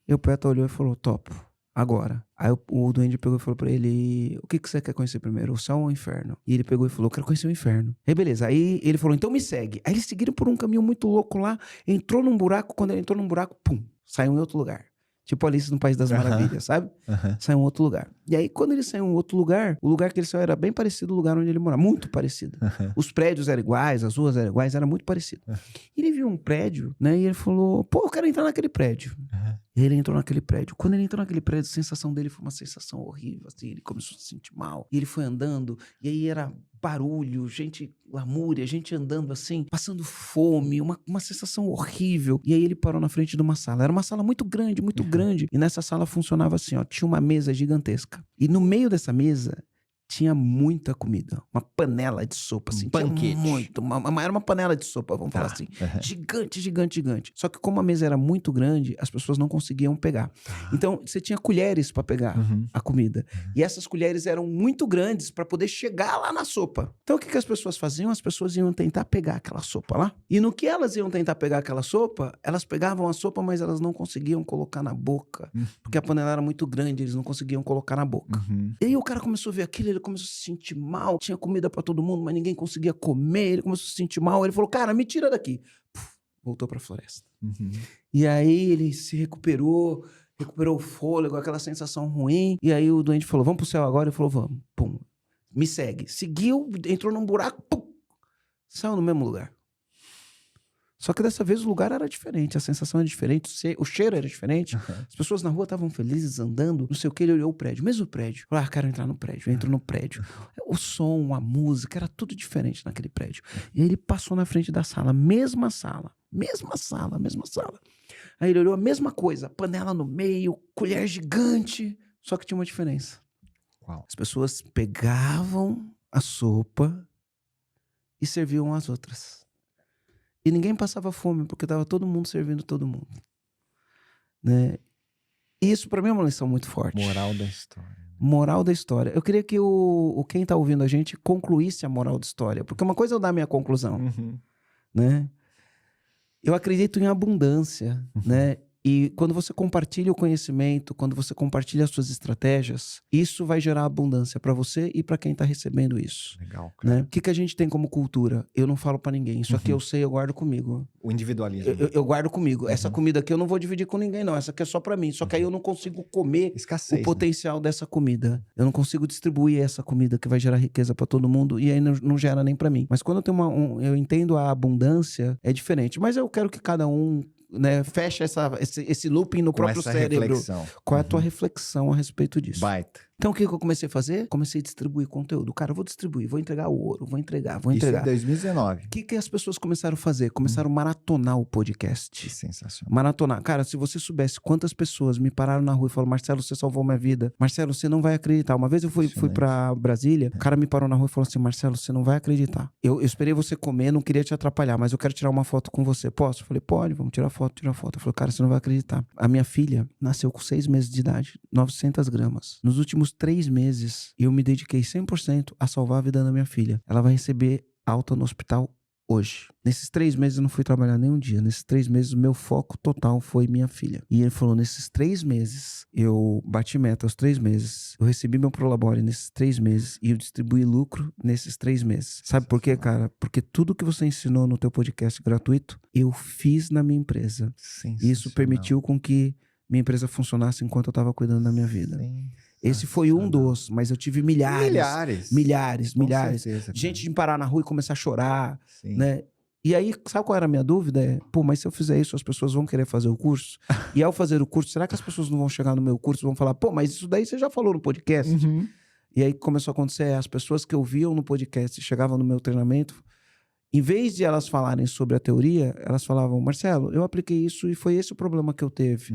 E o poeta olhou e falou, topo. Agora. Aí o duende pegou e falou pra ele, o que você quer conhecer primeiro, o céu ou o inferno? E ele pegou e falou, quero conhecer o inferno. Aí beleza, aí ele falou, então me segue. Aí eles seguiram por um caminho muito louco lá, entrou num buraco, quando ele entrou num buraco, pum, saiu em outro lugar. Tipo Alice no País das Maravilhas, sabe? Saiu em outro lugar. E aí, quando ele saiu em outro lugar, o lugar que ele saiu era bem parecido ao lugar onde ele morava. Muito parecido. Os prédios eram iguais, as ruas eram iguais, era muito parecido. E ele viu um prédio, né? E ele falou, pô, eu quero entrar naquele prédio. E ele entrou naquele prédio. Quando ele entrou naquele prédio, a sensação dele foi uma sensação horrível, assim. Ele começou a se sentir mal. E ele foi andando, e aí era barulho, gente, lamúria, gente andando assim, passando fome, uma sensação horrível. E aí ele parou na frente de uma sala. Era uma sala muito grande, muito grande. E nessa sala funcionava assim, ó, tinha uma mesa gigantesca. E no meio dessa mesa tinha muita comida. Uma panela de sopa, assim. Banquete. Tinha muito. Era uma panela de sopa, vamos falar assim. Gigante, gigante, gigante. Só que como a mesa era muito grande, as pessoas não conseguiam pegar. Então, você tinha colheres para pegar a comida. E essas colheres eram muito grandes para poder chegar lá na sopa. Então, o que as pessoas faziam? As pessoas iam tentar pegar aquela sopa lá. E no que elas iam tentar pegar aquela sopa, elas pegavam a sopa, mas elas não conseguiam colocar na boca. Porque a panela era muito grande, eles não conseguiam colocar na boca. E aí o cara começou a ver aquilo, ele começou a se sentir mal, tinha comida pra todo mundo, mas ninguém conseguia comer, ele começou a se sentir mal, ele falou, cara, me tira daqui. Puf, voltou pra floresta. E aí ele se recuperou o fôlego, aquela sensação ruim, e aí o doente falou, vamos pro céu agora? Ele falou, vamos. Pum, me segue. Seguiu, entrou num buraco, pum, saiu no mesmo lugar. Só que dessa vez o lugar era diferente, a sensação era diferente, o cheiro era diferente. As pessoas na rua estavam felizes, andando, não sei o que, ele olhou o prédio, mesmo prédio. Falou, quero entrar no prédio, eu entro no prédio. O som, a música, era tudo diferente naquele prédio. E aí ele passou na frente da sala, mesma sala. Aí ele olhou a mesma coisa, panela no meio, colher gigante, só que tinha uma diferença. Qual? As pessoas pegavam a sopa e serviam as outras. E ninguém passava fome, porque estava todo mundo servindo todo mundo. Né? E isso para mim é uma lição muito forte. Moral da história. Moral da história. Eu queria que quem tá ouvindo a gente concluísse a moral da história. Porque uma coisa é eu dar a minha conclusão. Né? Eu acredito em abundância. Né? E quando você compartilha o conhecimento, quando você compartilha as suas estratégias, isso vai gerar abundância para você e para quem tá recebendo isso. Legal. Né? O que a gente tem como cultura? Eu não falo para ninguém. Isso aqui eu sei, eu guardo comigo. O individualismo. Eu guardo comigo. Essa comida aqui eu não vou dividir com ninguém, não. Essa aqui é só para mim. Só que aí eu não consigo comer Escassez, o potencial dessa comida. Eu não consigo distribuir essa comida que vai gerar riqueza para todo mundo e aí não gera nem para mim. Mas quando eu tenho eu entendo a abundância, é diferente. Mas eu quero que cada um, né, feche esse looping no próprio cérebro. Reflexão. Qual é a tua reflexão a respeito disso? Baita. Então, o que eu comecei a fazer? Comecei a distribuir conteúdo. Cara, eu vou distribuir, vou entregar ouro, vou entregar. Isso em 2019. O que as pessoas começaram a fazer? Começaram a maratonar o podcast. Que sensacional. Maratonar. Cara, se você soubesse quantas pessoas me pararam na rua e falaram, Marcelo, você salvou minha vida. Marcelo, você não vai acreditar. Uma vez eu fui pra Brasília, o cara me parou na rua e falou assim, Marcelo, você não vai acreditar. Eu esperei você comer, não queria te atrapalhar, mas eu quero tirar uma foto com você. Posso? Eu falei, pode, vamos tirar foto. Eu falei, cara, você não vai acreditar. A minha filha nasceu com 6 meses de idade, 900 gramas. Nos últimos últimos 3 meses, eu me dediquei 100% a salvar a vida da minha filha. Ela vai receber alta no hospital hoje. Nesses 3 meses eu não fui trabalhar nem um dia. Nesses 3 meses o meu foco total foi minha filha. E ele falou, nesses 3 meses, eu bati meta aos 3 meses, eu recebi meu Prolabore nesses 3 meses e eu distribuí lucro nesses 3 meses. Sabe por quê, cara? Porque tudo que você ensinou no teu podcast gratuito, eu fiz na minha empresa. E isso permitiu com que minha empresa funcionasse enquanto eu estava cuidando da minha vida. Esse foi um dos, mas eu tive milhares. Certeza, gente de parar na rua e começar a chorar, né? E aí, sabe qual era a minha dúvida? Pô, mas se eu fizer isso, as pessoas vão querer fazer o curso? E ao fazer o curso, será que as pessoas não vão chegar no meu curso e vão falar, pô, mas isso daí você já falou no podcast? E aí começou a acontecer, as pessoas que ouviam no podcast e chegavam no meu treinamento, em vez de elas falarem sobre a teoria, elas falavam, Marcelo, eu apliquei isso e foi esse o problema que eu tive.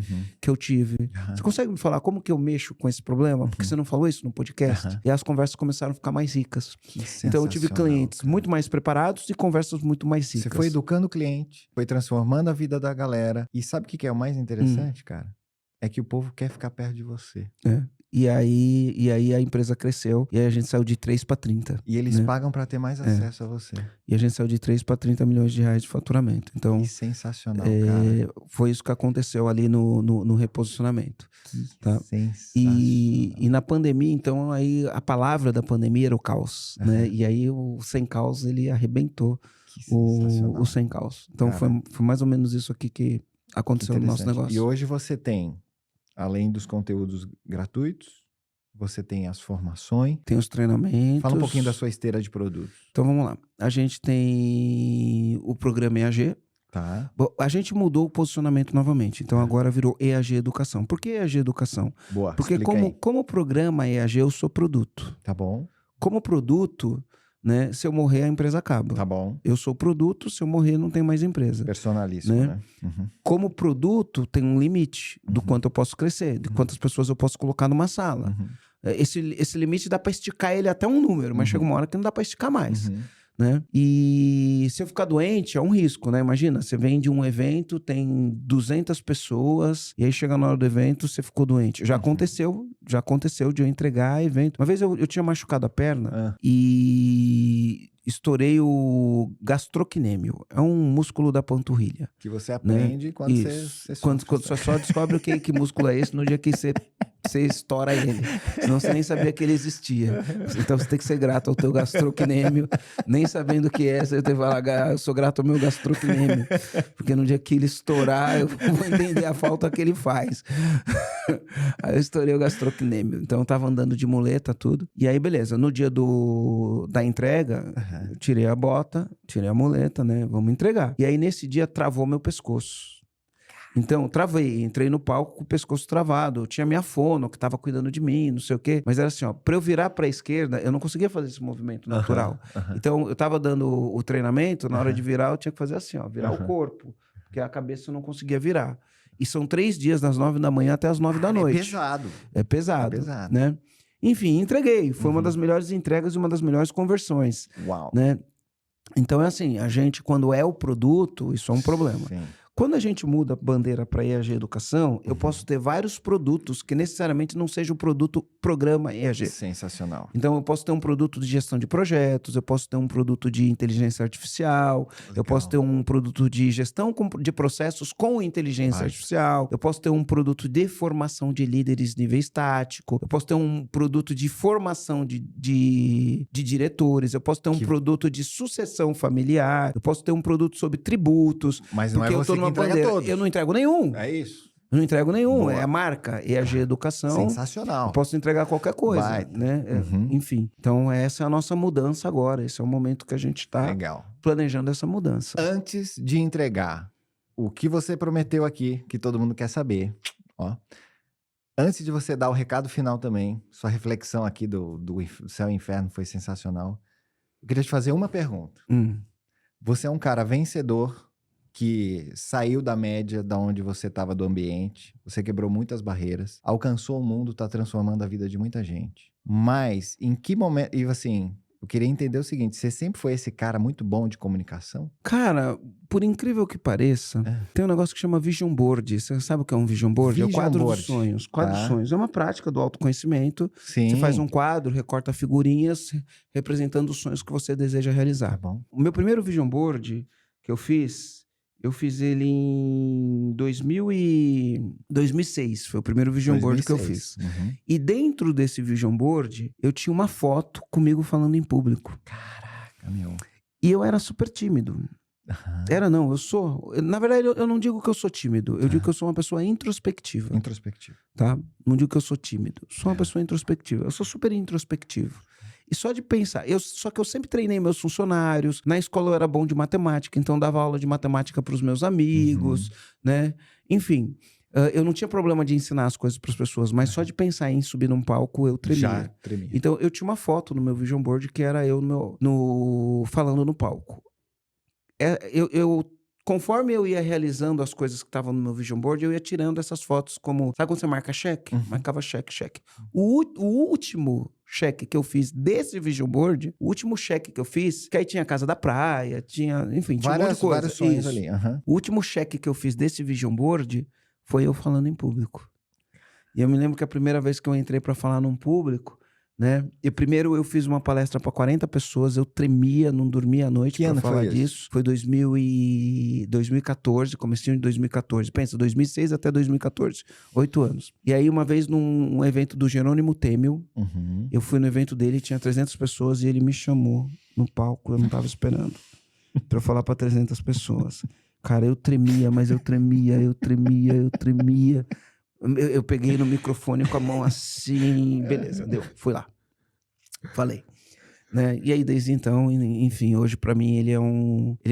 Você consegue me falar como que eu mexo com esse problema? Porque você não falou isso no podcast? E as conversas começaram a ficar mais ricas. Então eu tive clientes muito mais preparados e conversas muito mais ricas. Você foi educando o cliente, foi transformando a vida da galera. E sabe o que é o mais interessante, cara? É que o povo quer ficar perto de você. E aí a empresa cresceu e aí a gente saiu de 3 para 30. E eles pagam para ter mais acesso a você. E a gente saiu de 3 para 30 milhões de reais de faturamento. Então, que sensacional, cara. Foi isso que aconteceu ali no reposicionamento. Tá? Sensacional. E na pandemia, então, aí a palavra da pandemia era o caos. Né? E aí o Sem Caos, ele arrebentou o Sem Caos. Então foi mais ou menos isso aqui que aconteceu no nosso negócio. E hoje você tem, além dos conteúdos gratuitos, você tem as formações. Tem os treinamentos. Fala um pouquinho da sua esteira de produtos. Então vamos lá. A gente tem o programa EAG. Tá. Bom, a gente mudou o posicionamento novamente. Então agora virou EAG Educação. Por que EAG Educação? Boa, porque como programa EAG eu sou produto. Tá bom. Como produto, né? Se eu morrer, a empresa acaba. Tá bom. Eu sou produto, se eu morrer, não tem mais empresa. Personalíssimo, né? Como produto, tem um limite do quanto eu posso crescer, de quantas pessoas eu posso colocar numa sala. Esse limite dá para esticar ele até um número, mas chega uma hora que não dá para esticar mais. Né? E se eu ficar doente, é um risco, né? Imagina, você vem de um evento, tem 200 pessoas, e aí chega na hora do evento, você ficou doente. Já aconteceu de eu entregar evento. Uma vez eu tinha machucado a perna e estourei o gastrocnêmio. É um músculo da panturrilha. Que você aprende, né? Quando você quando você só descobre que músculo é esse no dia que você estoura ele. Senão você nem sabia que ele existia. Então você tem que ser grato ao teu gastrocnêmio. Nem sabendo o que é, você tem que falar, eu sou grato ao meu gastrocnêmio. Porque no dia que ele estourar, eu vou entender a falta que ele faz. Aí eu estourei o gastrocnêmio. Então eu tava andando de muleta, tudo. E aí, beleza. No dia da entrega, eu tirei a bota, tirei a muleta, né? Vamos entregar. E aí, nesse dia, travou meu pescoço. Então, travei, entrei no palco com o pescoço travado. Eu tinha minha fono, que tava cuidando de mim, não sei o quê. Mas era assim, ó, pra eu virar pra esquerda, eu não conseguia fazer esse movimento natural. Então, eu tava dando o treinamento, na hora de virar, eu tinha que fazer assim, ó, virar o corpo. Porque a cabeça eu não conseguia virar. E são 3 dias, das 9 da manhã até as 9 da noite. É pesado, né? Enfim, entreguei. Foi uma das melhores entregas e uma das melhores conversões. Uau. Né? Então, é assim, a gente, quando é o produto, isso é um problema. Sim. Quando a gente muda a bandeira para EAG Educação, eu posso ter vários produtos que necessariamente não seja o produto programa EAG. Sensacional. Então, eu posso ter um produto de gestão de projetos, eu posso ter um produto de inteligência artificial, legal. Eu posso ter um produto de gestão de processos com inteligência artificial, eu posso ter um produto de formação de líderes nível estático, eu posso ter um produto de formação de diretores, eu posso ter um produto de sucessão familiar, eu posso ter um produto sobre tributos. Mas não é você todos. Eu não entrego nenhum. É isso. Eu não entrego nenhum. Boa. É a marca EAG Educação. Sensacional. Eu posso entregar qualquer coisa. Né? Enfim. Então, essa é a nossa mudança agora. Esse é o momento que a gente está planejando essa mudança. Antes de entregar o que você prometeu aqui, que todo mundo quer saber, ó. Antes de você dar o recado final também, sua reflexão aqui do céu e inferno foi sensacional. Eu queria te fazer uma pergunta. Você é um cara vencedor que saiu da média da onde você estava do ambiente, você quebrou muitas barreiras, alcançou o mundo, está transformando a vida de muita gente. Mas em que momento, e assim, Eu queria entender o seguinte, você sempre foi esse cara muito bom de comunicação? Cara, por incrível que pareça, tem um negócio que chama Vision Board. Você sabe o que é um Vision Board? É o Vision quadro board. dos sonhos. Quadro dos Tá. sonhos é uma prática do autoconhecimento. Sim. Você faz um quadro, recorta figurinhas representando os sonhos que você deseja Tá realizar. bom. O meu primeiro Vision Board que eu fiz ele em 2006. Foi o primeiro Vision Board que eu 2006. fiz. Uhum. E dentro desse Vision Board, eu tinha uma foto comigo falando em público. Caraca, meu. E eu era super tímido. Aham. Era não, eu sou... Na verdade, eu não digo que eu sou tímido. Eu digo que eu sou uma pessoa introspectiva, Introspectivo. tá? Não digo que eu sou tímido. Sou uma pessoa introspectiva. Eu sou super introspectivo. E só de pensar... Só que eu sempre treinei meus funcionários. Na escola eu era bom de matemática, então eu dava aula de matemática para os meus amigos, né? Enfim, eu não tinha problema de ensinar as coisas para as pessoas, mas só de pensar em subir num palco, eu tremia. Já tremia. Então, eu tinha uma foto no meu Vision Board que era eu falando no palco. Conforme eu ia realizando as coisas que estavam no meu Vision Board, eu ia tirando essas fotos como... Sabe quando você marca cheque? Marcava cheque. O último cheque que eu fiz desse Vision Board, o último cheque que eu fiz, que aí tinha a casa da praia, tinha um monte de coisa. Vários sonhos Isso. ali. Aham. O último cheque que eu fiz desse Vision Board foi eu falando em público. E eu me lembro que a primeira vez que eu entrei para falar num público, né? E primeiro eu fiz uma palestra para 40 pessoas, eu tremia, não dormia à noite para falar disso. Foi 2014, comecinho de 2014. Pensa, 2006 até 2014, 8 anos. E aí uma vez num evento do Jerônimo Temel, eu fui no evento dele, tinha 300 pessoas e ele me chamou no palco, eu não tava esperando, para eu falar para 300 pessoas. Cara, eu tremia, mas eu tremia. Eu peguei no microfone com a mão assim, beleza, deu, fui lá, falei, né? E aí desde então, enfim, hoje pra mim ele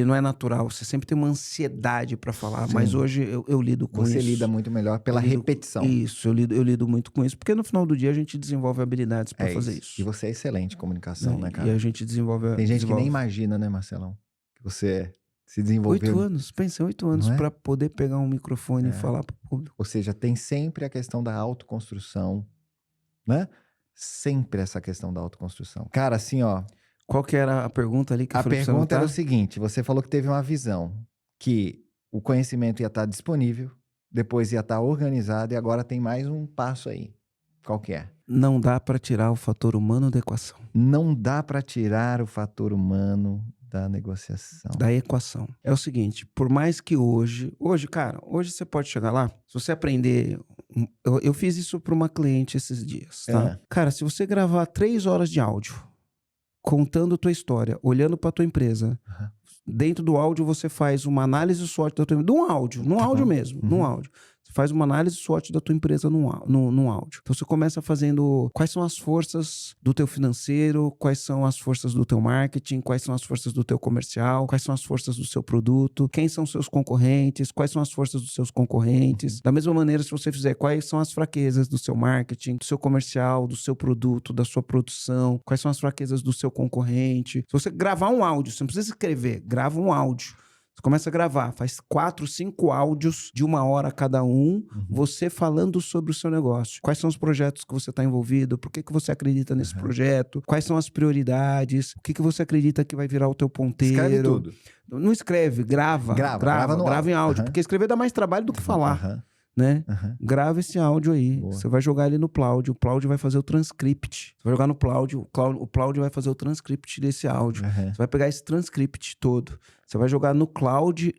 não é natural, você sempre tem uma ansiedade pra falar, Sim. Mas hoje eu lido com isso. Você lida muito melhor pela repetição. Isso, eu lido muito com isso, porque no final do dia a gente desenvolve habilidades pra fazer isso. E você é excelente em comunicação, né, cara? E a gente desenvolve... Tem gente que nem imagina, né, Marcelão? Que você se desenvolveu. 8 anos, pensa, 8 anos pra poder pegar um microfone e falar pro público. Ou seja, tem sempre a questão da autoconstrução, né? Sempre essa questão da autoconstrução. Cara, assim, ó... Qual que era a pergunta ali que eu falei pra você pergunta era o anotar? seguinte, você falou que teve uma visão, que o conhecimento ia estar disponível, depois ia estar organizado e agora tem mais um passo aí. Qual que é? Não dá pra tirar o fator humano da equação. Não dá para tirar o fator humano da negociação. Da equação. É o seguinte, por mais que hoje, cara, hoje você pode chegar lá, se você aprender... Eu fiz isso para uma cliente esses dias, tá? Cara, se você gravar 3 horas de áudio, contando tua história, olhando pra tua empresa, dentro do áudio você faz uma análise SWOT da tua empresa, num áudio mesmo, num áudio. Você faz uma análise SWOT da tua empresa num áudio. Então você começa fazendo quais são as forças do teu financeiro, quais são as forças do teu marketing, quais são as forças do teu comercial, quais são as forças do seu produto, quem são seus concorrentes, quais são as forças dos seus concorrentes. Da mesma maneira, se você fizer quais são as fraquezas do seu marketing, do seu comercial, do seu produto, da sua produção, quais são as fraquezas do seu concorrente. Se você gravar um áudio, você não precisa escrever, grava um áudio. Você começa a gravar, faz 4, 5 áudios de 1 hora cada um, você falando sobre o seu negócio. Quais são os projetos que você está envolvido? Por que você acredita nesse projeto? Quais são as prioridades? O que você acredita que vai virar o teu ponteiro? Escreve tudo. Não escreve, grava em áudio. Porque escrever dá mais trabalho do que falar. Né? Grava esse áudio aí. Boa. Você vai jogar ele no Cloud. O Cloud vai fazer o transcript. Você vai jogar no Cloud. O Cloud vai fazer o transcript desse áudio. Você vai pegar esse transcript todo. Você vai jogar no Cloud.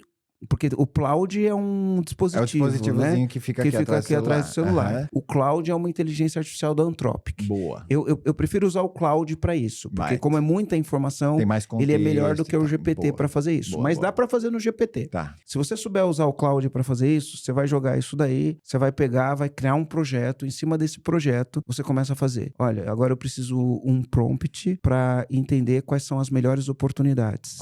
Porque o Cloud é um dispositivo, é o dispositivozinho, né? que fica aqui atrás do celular. O Cloud é uma inteligência artificial da Anthropic. Boa. Eu prefiro usar o Cloud para isso. Porque como é muita informação, tem mais contexto, ele é melhor do que o GPT para fazer isso. Mas dá para fazer no GPT. Tá. Se você souber usar o Cloud para fazer isso, você vai jogar isso daí, você vai pegar, vai criar um projeto. Em cima desse projeto, você começa a fazer. Olha, agora eu preciso um prompt para entender quais são as melhores oportunidades.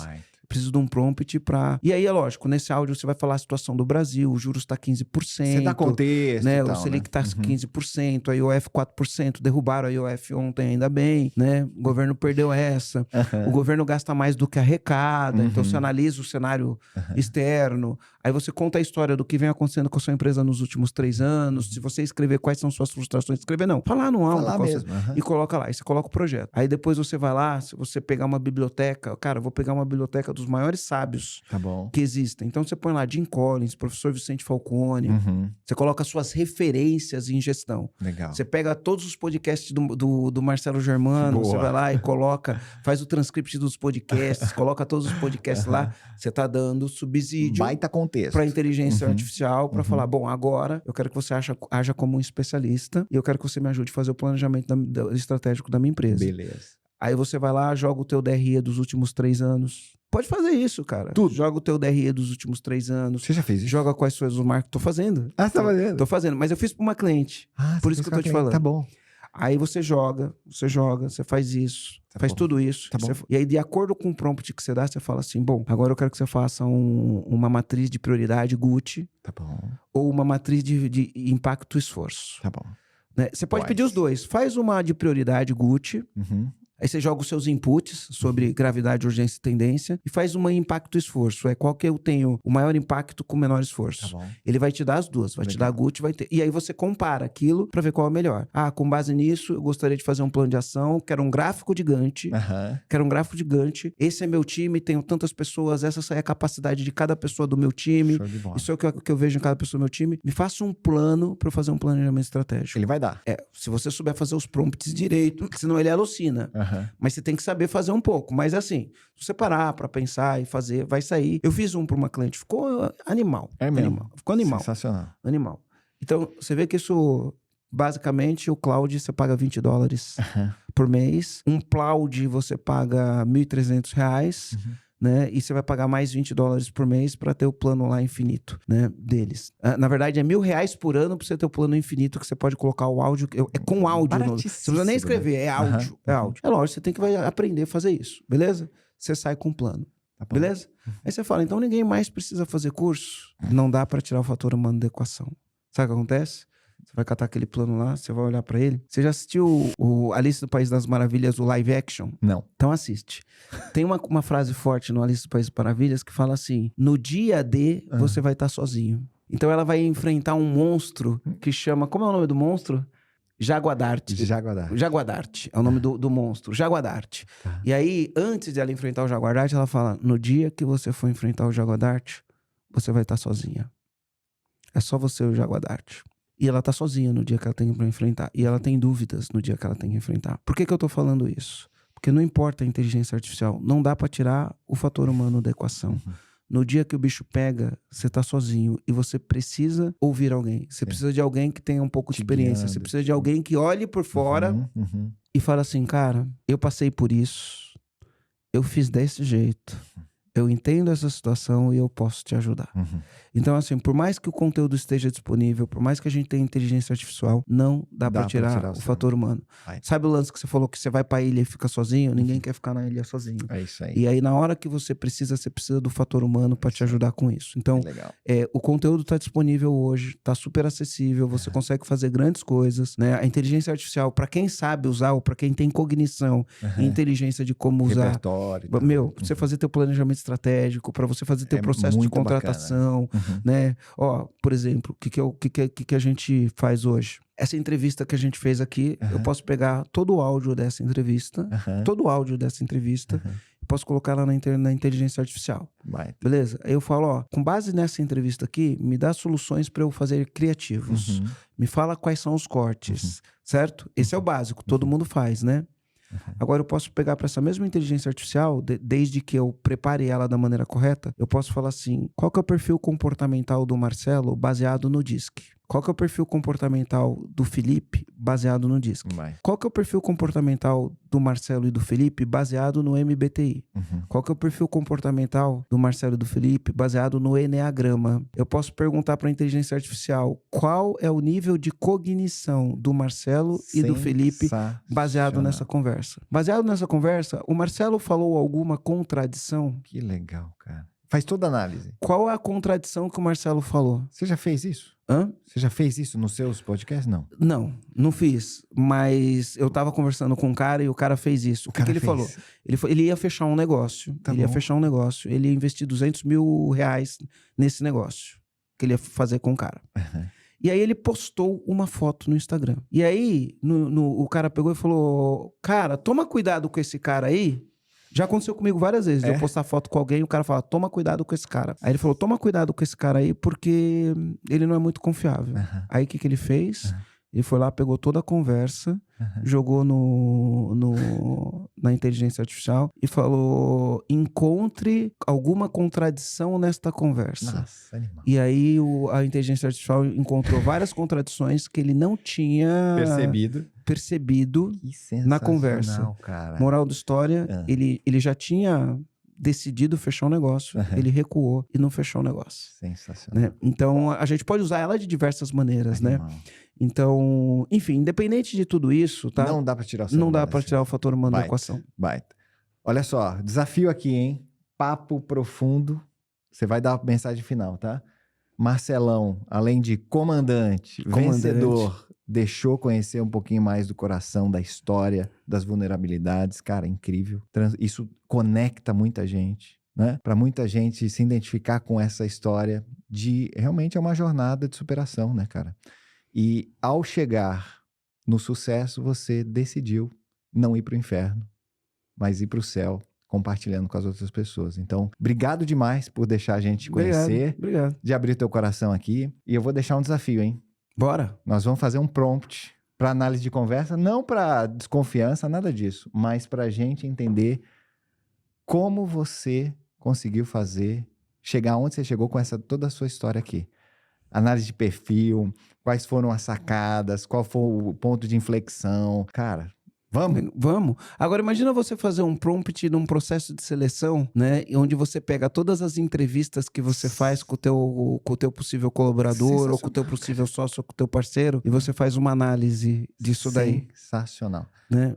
Preciso de um prompt para... E aí, é lógico, nesse áudio você vai falar a situação do Brasil, o juros está 15%. Você dá contexto né? e tal, o Selic está 15%, a IOF 4%, derrubaram a IOF ontem, ainda bem, né? O governo perdeu essa. O governo gasta mais do que arrecada, então você analisa o cenário externo. Aí você conta a história do que vem acontecendo com a sua empresa nos últimos 3 anos. Se você escrever quais são suas frustrações, escrever não. Falar no áudio. Falar mesmo. E coloca lá. Aí você coloca o projeto. Aí depois você vai lá, se você pegar uma biblioteca, cara, eu vou pegar uma biblioteca dos maiores sábios Tá bom. que existem. Então você põe lá Jim Collins, professor Vicente Falcone. Uhum. Você coloca suas referências em gestão. Legal. Você pega todos os podcasts do Marcelo Germano, Boa. você vai lá e coloca, faz o transcript dos podcasts, coloca todos os podcasts lá. Você tá dando subsídio Baita contexto. para inteligência Uhum. artificial, para falar, bom, agora eu quero que você haja como um especialista e eu quero que você me ajude a fazer o planejamento estratégico da minha empresa. Beleza. Aí você vai lá, joga o teu DRE dos últimos 3 anos. Pode fazer isso, cara. Tudo. Joga o teu DRE dos últimos 3 anos. Você já fez isso? Joga quais são os marcos. Tô fazendo. Ah, você tá fazendo? Tô fazendo, mas eu fiz para uma cliente. Ah, Por você isso que fez eu tô te com a cliente. falando. Tá bom. Aí você joga, você faz isso, Tá faz bom. tudo isso. Tá bom. E aí, de acordo com o prompt que você dá, você fala assim, bom, agora eu quero que você faça uma matriz de prioridade GUT Tá bom. ou uma matriz de impacto esforço. Tá bom. Né? Você pode pedir os dois. Faz uma de prioridade GUT, Uhum. aí você joga os seus inputs sobre gravidade, urgência e tendência e faz uma impacto esforço. É qual que eu tenho o maior impacto com o menor esforço. Tá bom. Ele vai te dar as duas, vai te dar a GUT, vai ter. E aí você compara aquilo pra ver qual é o melhor. Ah, com base nisso, eu gostaria de fazer um plano de ação, quero um gráfico de Gantt, Aham. quero um gráfico de Gantt. Esse é meu time, tenho tantas pessoas, essa é a capacidade de cada pessoa do meu time. Show de bola. Isso é o que eu vejo em cada pessoa do meu time. Me faça um plano pra eu fazer um planejamento estratégico. Ele vai dar. É, se você souber fazer os prompts direito, senão ele alucina. Aham. Mas você tem que saber fazer um pouco. Mas assim, se você parar pra pensar e fazer, vai sair. Eu fiz um pra uma cliente, ficou animal. É mesmo? Animal. Ficou animal. Sensacional. Animal. Então, você vê que isso, basicamente, o cloud você paga $20 Aham. por mês. Um cloud você paga R$1.300, né? E você vai pagar mais $20 por mês para ter o plano lá infinito, né? Deles. Na verdade, é R$1.000 por ano para você ter o plano infinito que você pode colocar o áudio. É com áudio. Você não precisa nem escrever, é áudio. É áudio. É lógico, você tem que aprender a fazer isso, beleza? Você sai com um plano. Tá bom. Beleza? Aí você fala, então ninguém mais precisa fazer curso? Não dá para tirar o fator humano da equação. Sabe o que acontece? Você vai catar aquele plano lá, você vai olhar pra ele. Você já assistiu o Alice do País das Maravilhas, o live action? Não. Então assiste. Tem uma frase forte no Alice do País das Maravilhas que fala assim, no dia D, você vai estar sozinho. Então ela vai enfrentar um monstro que chama... Como é o nome do monstro? Jaguadarte. Jaguadarte. Jaguadarte é o nome do monstro, Jaguadarte. Tá. E aí, antes de ela enfrentar o Jaguadarte, ela fala, no dia que você for enfrentar o Jaguadarte, você vai estar sozinha. É só você e o Jaguadarte. E ela tá sozinha no dia que ela tem pra enfrentar. E ela tem dúvidas no dia que ela tem que enfrentar. Por que eu tô falando isso? Porque não importa a inteligência artificial, não dá pra tirar o fator humano da equação. No dia que o bicho pega, você tá sozinho e você precisa ouvir alguém. Você precisa de alguém que tenha um pouco de experiência. Você precisa de alguém que olhe por fora e fale assim, cara, eu passei por isso, eu fiz desse jeito, eu entendo essa situação e eu posso te ajudar. Então, assim, por mais que o conteúdo esteja disponível, por mais que a gente tenha inteligência artificial, não dá pra tirar o fator humano. Sabe o lance que você falou que você vai pra ilha e fica sozinho? Ninguém quer ficar na ilha sozinho. É isso aí. E aí, na hora que você precisa do fator humano pra te ajudar com isso. Então, Legal. o conteúdo tá disponível hoje, tá super acessível, você consegue fazer grandes coisas, né? A inteligência artificial, pra quem sabe usar, ou pra quem tem cognição e inteligência de como usar, Repertório. e tal. meu, pra você fazer teu planejamento estratégico, pra você fazer teu É processo de muito contratação, né? Ó, por exemplo, o que a gente faz hoje? Essa entrevista que a gente fez aqui, eu posso pegar todo o áudio dessa entrevista, e posso colocar lá na inteligência artificial. Vai. Beleza? Aí eu falo, ó, com base nessa entrevista aqui, me dá soluções para eu fazer criativos. Me fala quais são os cortes, certo? Esse é o básico, todo mundo faz, né? Agora eu posso pegar para essa mesma inteligência artificial, desde que eu prepare ela da maneira correta, eu posso falar assim, qual que é o perfil comportamental do Marcelo baseado no DISC? Qual que é o perfil comportamental do Felipe baseado no DISC? Vai. Qual que é o perfil comportamental do Marcelo e do Felipe baseado no MBTI? Qual que é o perfil comportamental do Marcelo e do Felipe baseado no Eneagrama? Eu posso perguntar para a inteligência artificial qual é o nível de cognição do Marcelo e do Felipe baseado nessa conversa. Baseado nessa conversa, o Marcelo falou alguma contradição? Que legal, cara. Faz toda a análise. Qual é a contradição que o Marcelo falou? Você já fez isso? Hã? Você já fez isso nos seus podcasts? Não. Não fiz. Mas eu tava conversando com um cara e o cara fez isso. O que ele falou? Ele ia fechar um negócio. Ele ia investir R$200 mil nesse negócio que ele ia fazer com o cara. Uhum. E aí ele postou uma foto no Instagram. E aí o cara pegou e falou: cara, toma cuidado com esse cara aí. Já aconteceu comigo várias vezes. Eu postar foto com alguém e o cara fala: toma cuidado com esse cara. Aí ele falou: toma cuidado com esse cara aí porque ele não é muito confiável. Uhum. Aí o que ele fez? Uhum. Ele foi lá, pegou toda a conversa, jogou na inteligência artificial e falou: encontre alguma contradição nesta conversa. Nossa, animal. E aí a inteligência artificial encontrou várias contradições que ele não tinha percebido na conversa. Cara. Moral da história, ele já tinha decidido fechar um negócio, ele recuou e não fechou o negócio. Sensacional. Né? Então, a gente pode usar ela de diversas maneiras, né? Então, enfim, independente de tudo isso, tá? Não dá pra tirar o Não dá pra tirar o fator humano da equação. Baita. Olha só, desafio aqui, hein? Papo profundo. Você vai dar a mensagem final, tá? Marcelão, além de comandante, vencedor, deixou conhecer um pouquinho mais do coração, da história, das vulnerabilidades. Cara, incrível. Isso conecta muita gente, né? Para muita gente se identificar com essa história realmente é uma jornada de superação, né, cara? E ao chegar no sucesso, você decidiu não ir para o inferno, mas ir para o céu, compartilhando com as outras pessoas. Então, obrigado demais por deixar a gente te conhecer. Obrigado. De abrir teu coração aqui. E eu vou deixar um desafio, hein? Bora. Nós vamos fazer um prompt para análise de conversa, não para desconfiança, nada disso, mas para a gente entender como você conseguiu chegar onde você chegou com toda a sua história aqui. Análise de perfil, quais foram as sacadas, qual foi o ponto de inflexão. Cara, vamos? Agora, imagina você fazer um prompt num processo de seleção, né? Onde você pega todas as entrevistas que você faz com o teu possível colaborador, ou com o teu possível sócio, ou com o teu parceiro, e você faz uma análise disso daí. Sensacional. Né?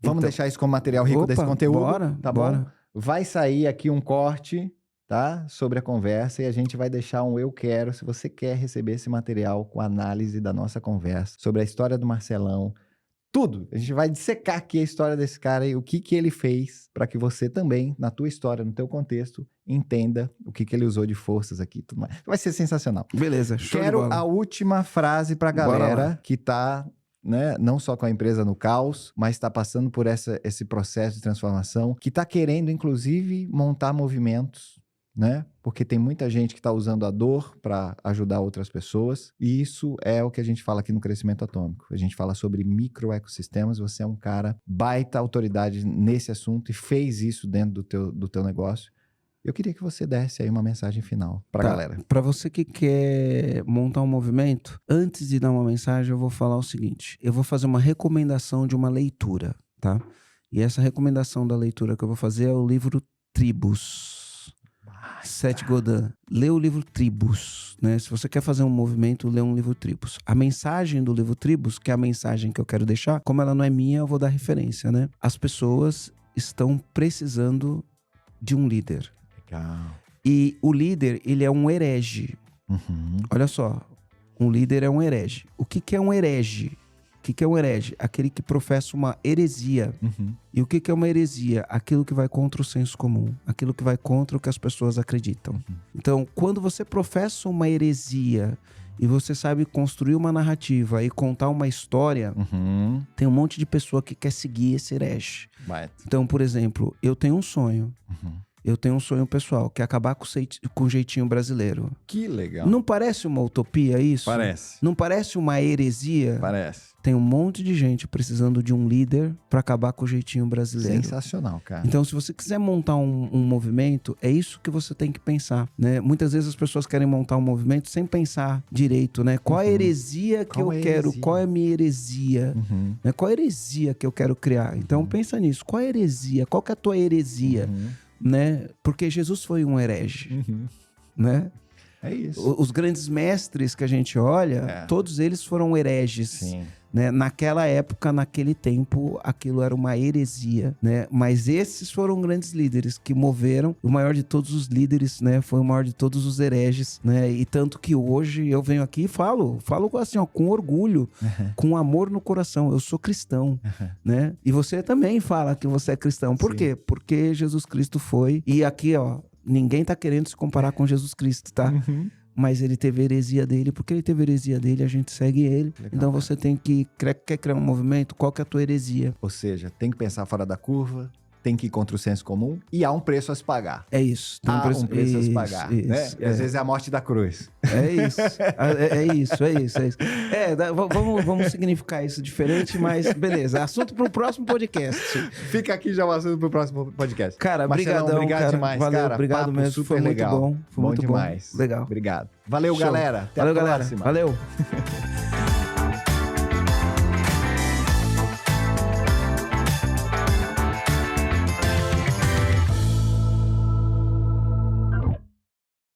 Vamos deixar isso como material rico desse conteúdo? Bora, tá bora. Bom? Vai sair aqui um corte, tá? Sobre a conversa, e a gente vai deixar um eu quero, se você quer receber esse material com análise da nossa conversa, sobre a história do Marcelão, tudo. A gente vai dissecar aqui a história desse cara e o que ele fez para que você também, na tua história, no teu contexto, entenda o que ele usou de forças aqui e tudo mais. Vai ser sensacional. Beleza, show de Quero bola. a última frase pra galera que tá, né, não só com a empresa no caos, mas está passando por esse processo de transformação, que está querendo, inclusive, montar movimentos, né? Porque tem muita gente que está usando a dor para ajudar outras pessoas, e isso é o que a gente fala aqui no Crescimento Atômico. A gente fala sobre microecossistemas. Você é um cara baita autoridade nesse assunto e fez isso dentro do teu negócio. Eu queria que você desse aí uma mensagem final para a galera. Para você que quer montar um movimento, antes de dar uma mensagem, eu vou falar o seguinte. Eu vou fazer uma recomendação de uma leitura, tá? E essa recomendação da leitura que eu vou fazer é o livro Tribos. Seth Godin. Lê o livro Tribos, né? Se você quer fazer um movimento, lê um livro Tribos. A mensagem do livro Tribos, que é a mensagem que eu quero deixar, como ela não é minha, eu vou dar referência, né? As pessoas estão precisando de um líder. Legal. E o líder, ele é um herege. Uhum. Olha só, um líder é um herege. O que é um herege? O que é um herege? Aquele que professa uma heresia. Uhum. E o que é uma heresia? Aquilo que vai contra o senso comum. Aquilo que vai contra o que as pessoas acreditam. Uhum. Então, quando você professa uma heresia e você sabe construir uma narrativa e contar uma história, tem um monte de pessoa que quer seguir esse herege. Então, por exemplo, eu tenho um sonho. Eu tenho um sonho pessoal, que é acabar com o jeitinho brasileiro. Que legal. Não parece uma utopia isso? Parece. Não parece uma heresia? Parece. Tem um monte de gente precisando de um líder para acabar com o jeitinho brasileiro. Sensacional, cara. Então, se você quiser montar um movimento, é isso que você tem que pensar, né? Muitas vezes as pessoas querem montar um movimento sem pensar direito, né? Qual a heresia que eu quero? Qual é a minha heresia? Né? Qual a heresia que eu quero criar? Então, pensa nisso. Qual a heresia? Qual que é a tua heresia? Né? Porque Jesus foi um herege, né? É isso. Os grandes mestres que a gente olha, todos eles foram hereges. Sim. né? Naquela época, naquele tempo, aquilo era uma heresia, né? Mas esses foram grandes líderes que moveram. O maior de todos os líderes, né? Foi o maior de todos os hereges, né? E tanto que hoje eu venho aqui e falo assim, ó, com orgulho, com amor no coração. Eu sou cristão, né? E você também fala que você é cristão. Por quê? Porque Jesus Cristo foi. E aqui, ó, ninguém tá querendo se comparar com Jesus Cristo, tá? Mas ele teve a heresia dele, porque ele teve a heresia dele, a gente segue ele. Legal, então você tem que... Quer criar um movimento? Qual que é a tua heresia? Ou seja, tem que pensar fora da curva, tem que ir contra o senso comum e há um preço a se pagar. É isso. Tem um preço a se pagar, né? E às vezes é a morte da cruz. É isso. É isso. Vamos significar isso diferente, mas beleza. Assunto pro próximo podcast. Fica aqui já o assunto pro próximo podcast. Cara, Marcelão, obrigado cara. demais, Valeu, cara. obrigado Papo mesmo. super Foi muito legal. bom. Foi muito demais. bom. Legal. Obrigado. Valeu, Show. galera. Até Valeu, a próxima. Galera. Valeu.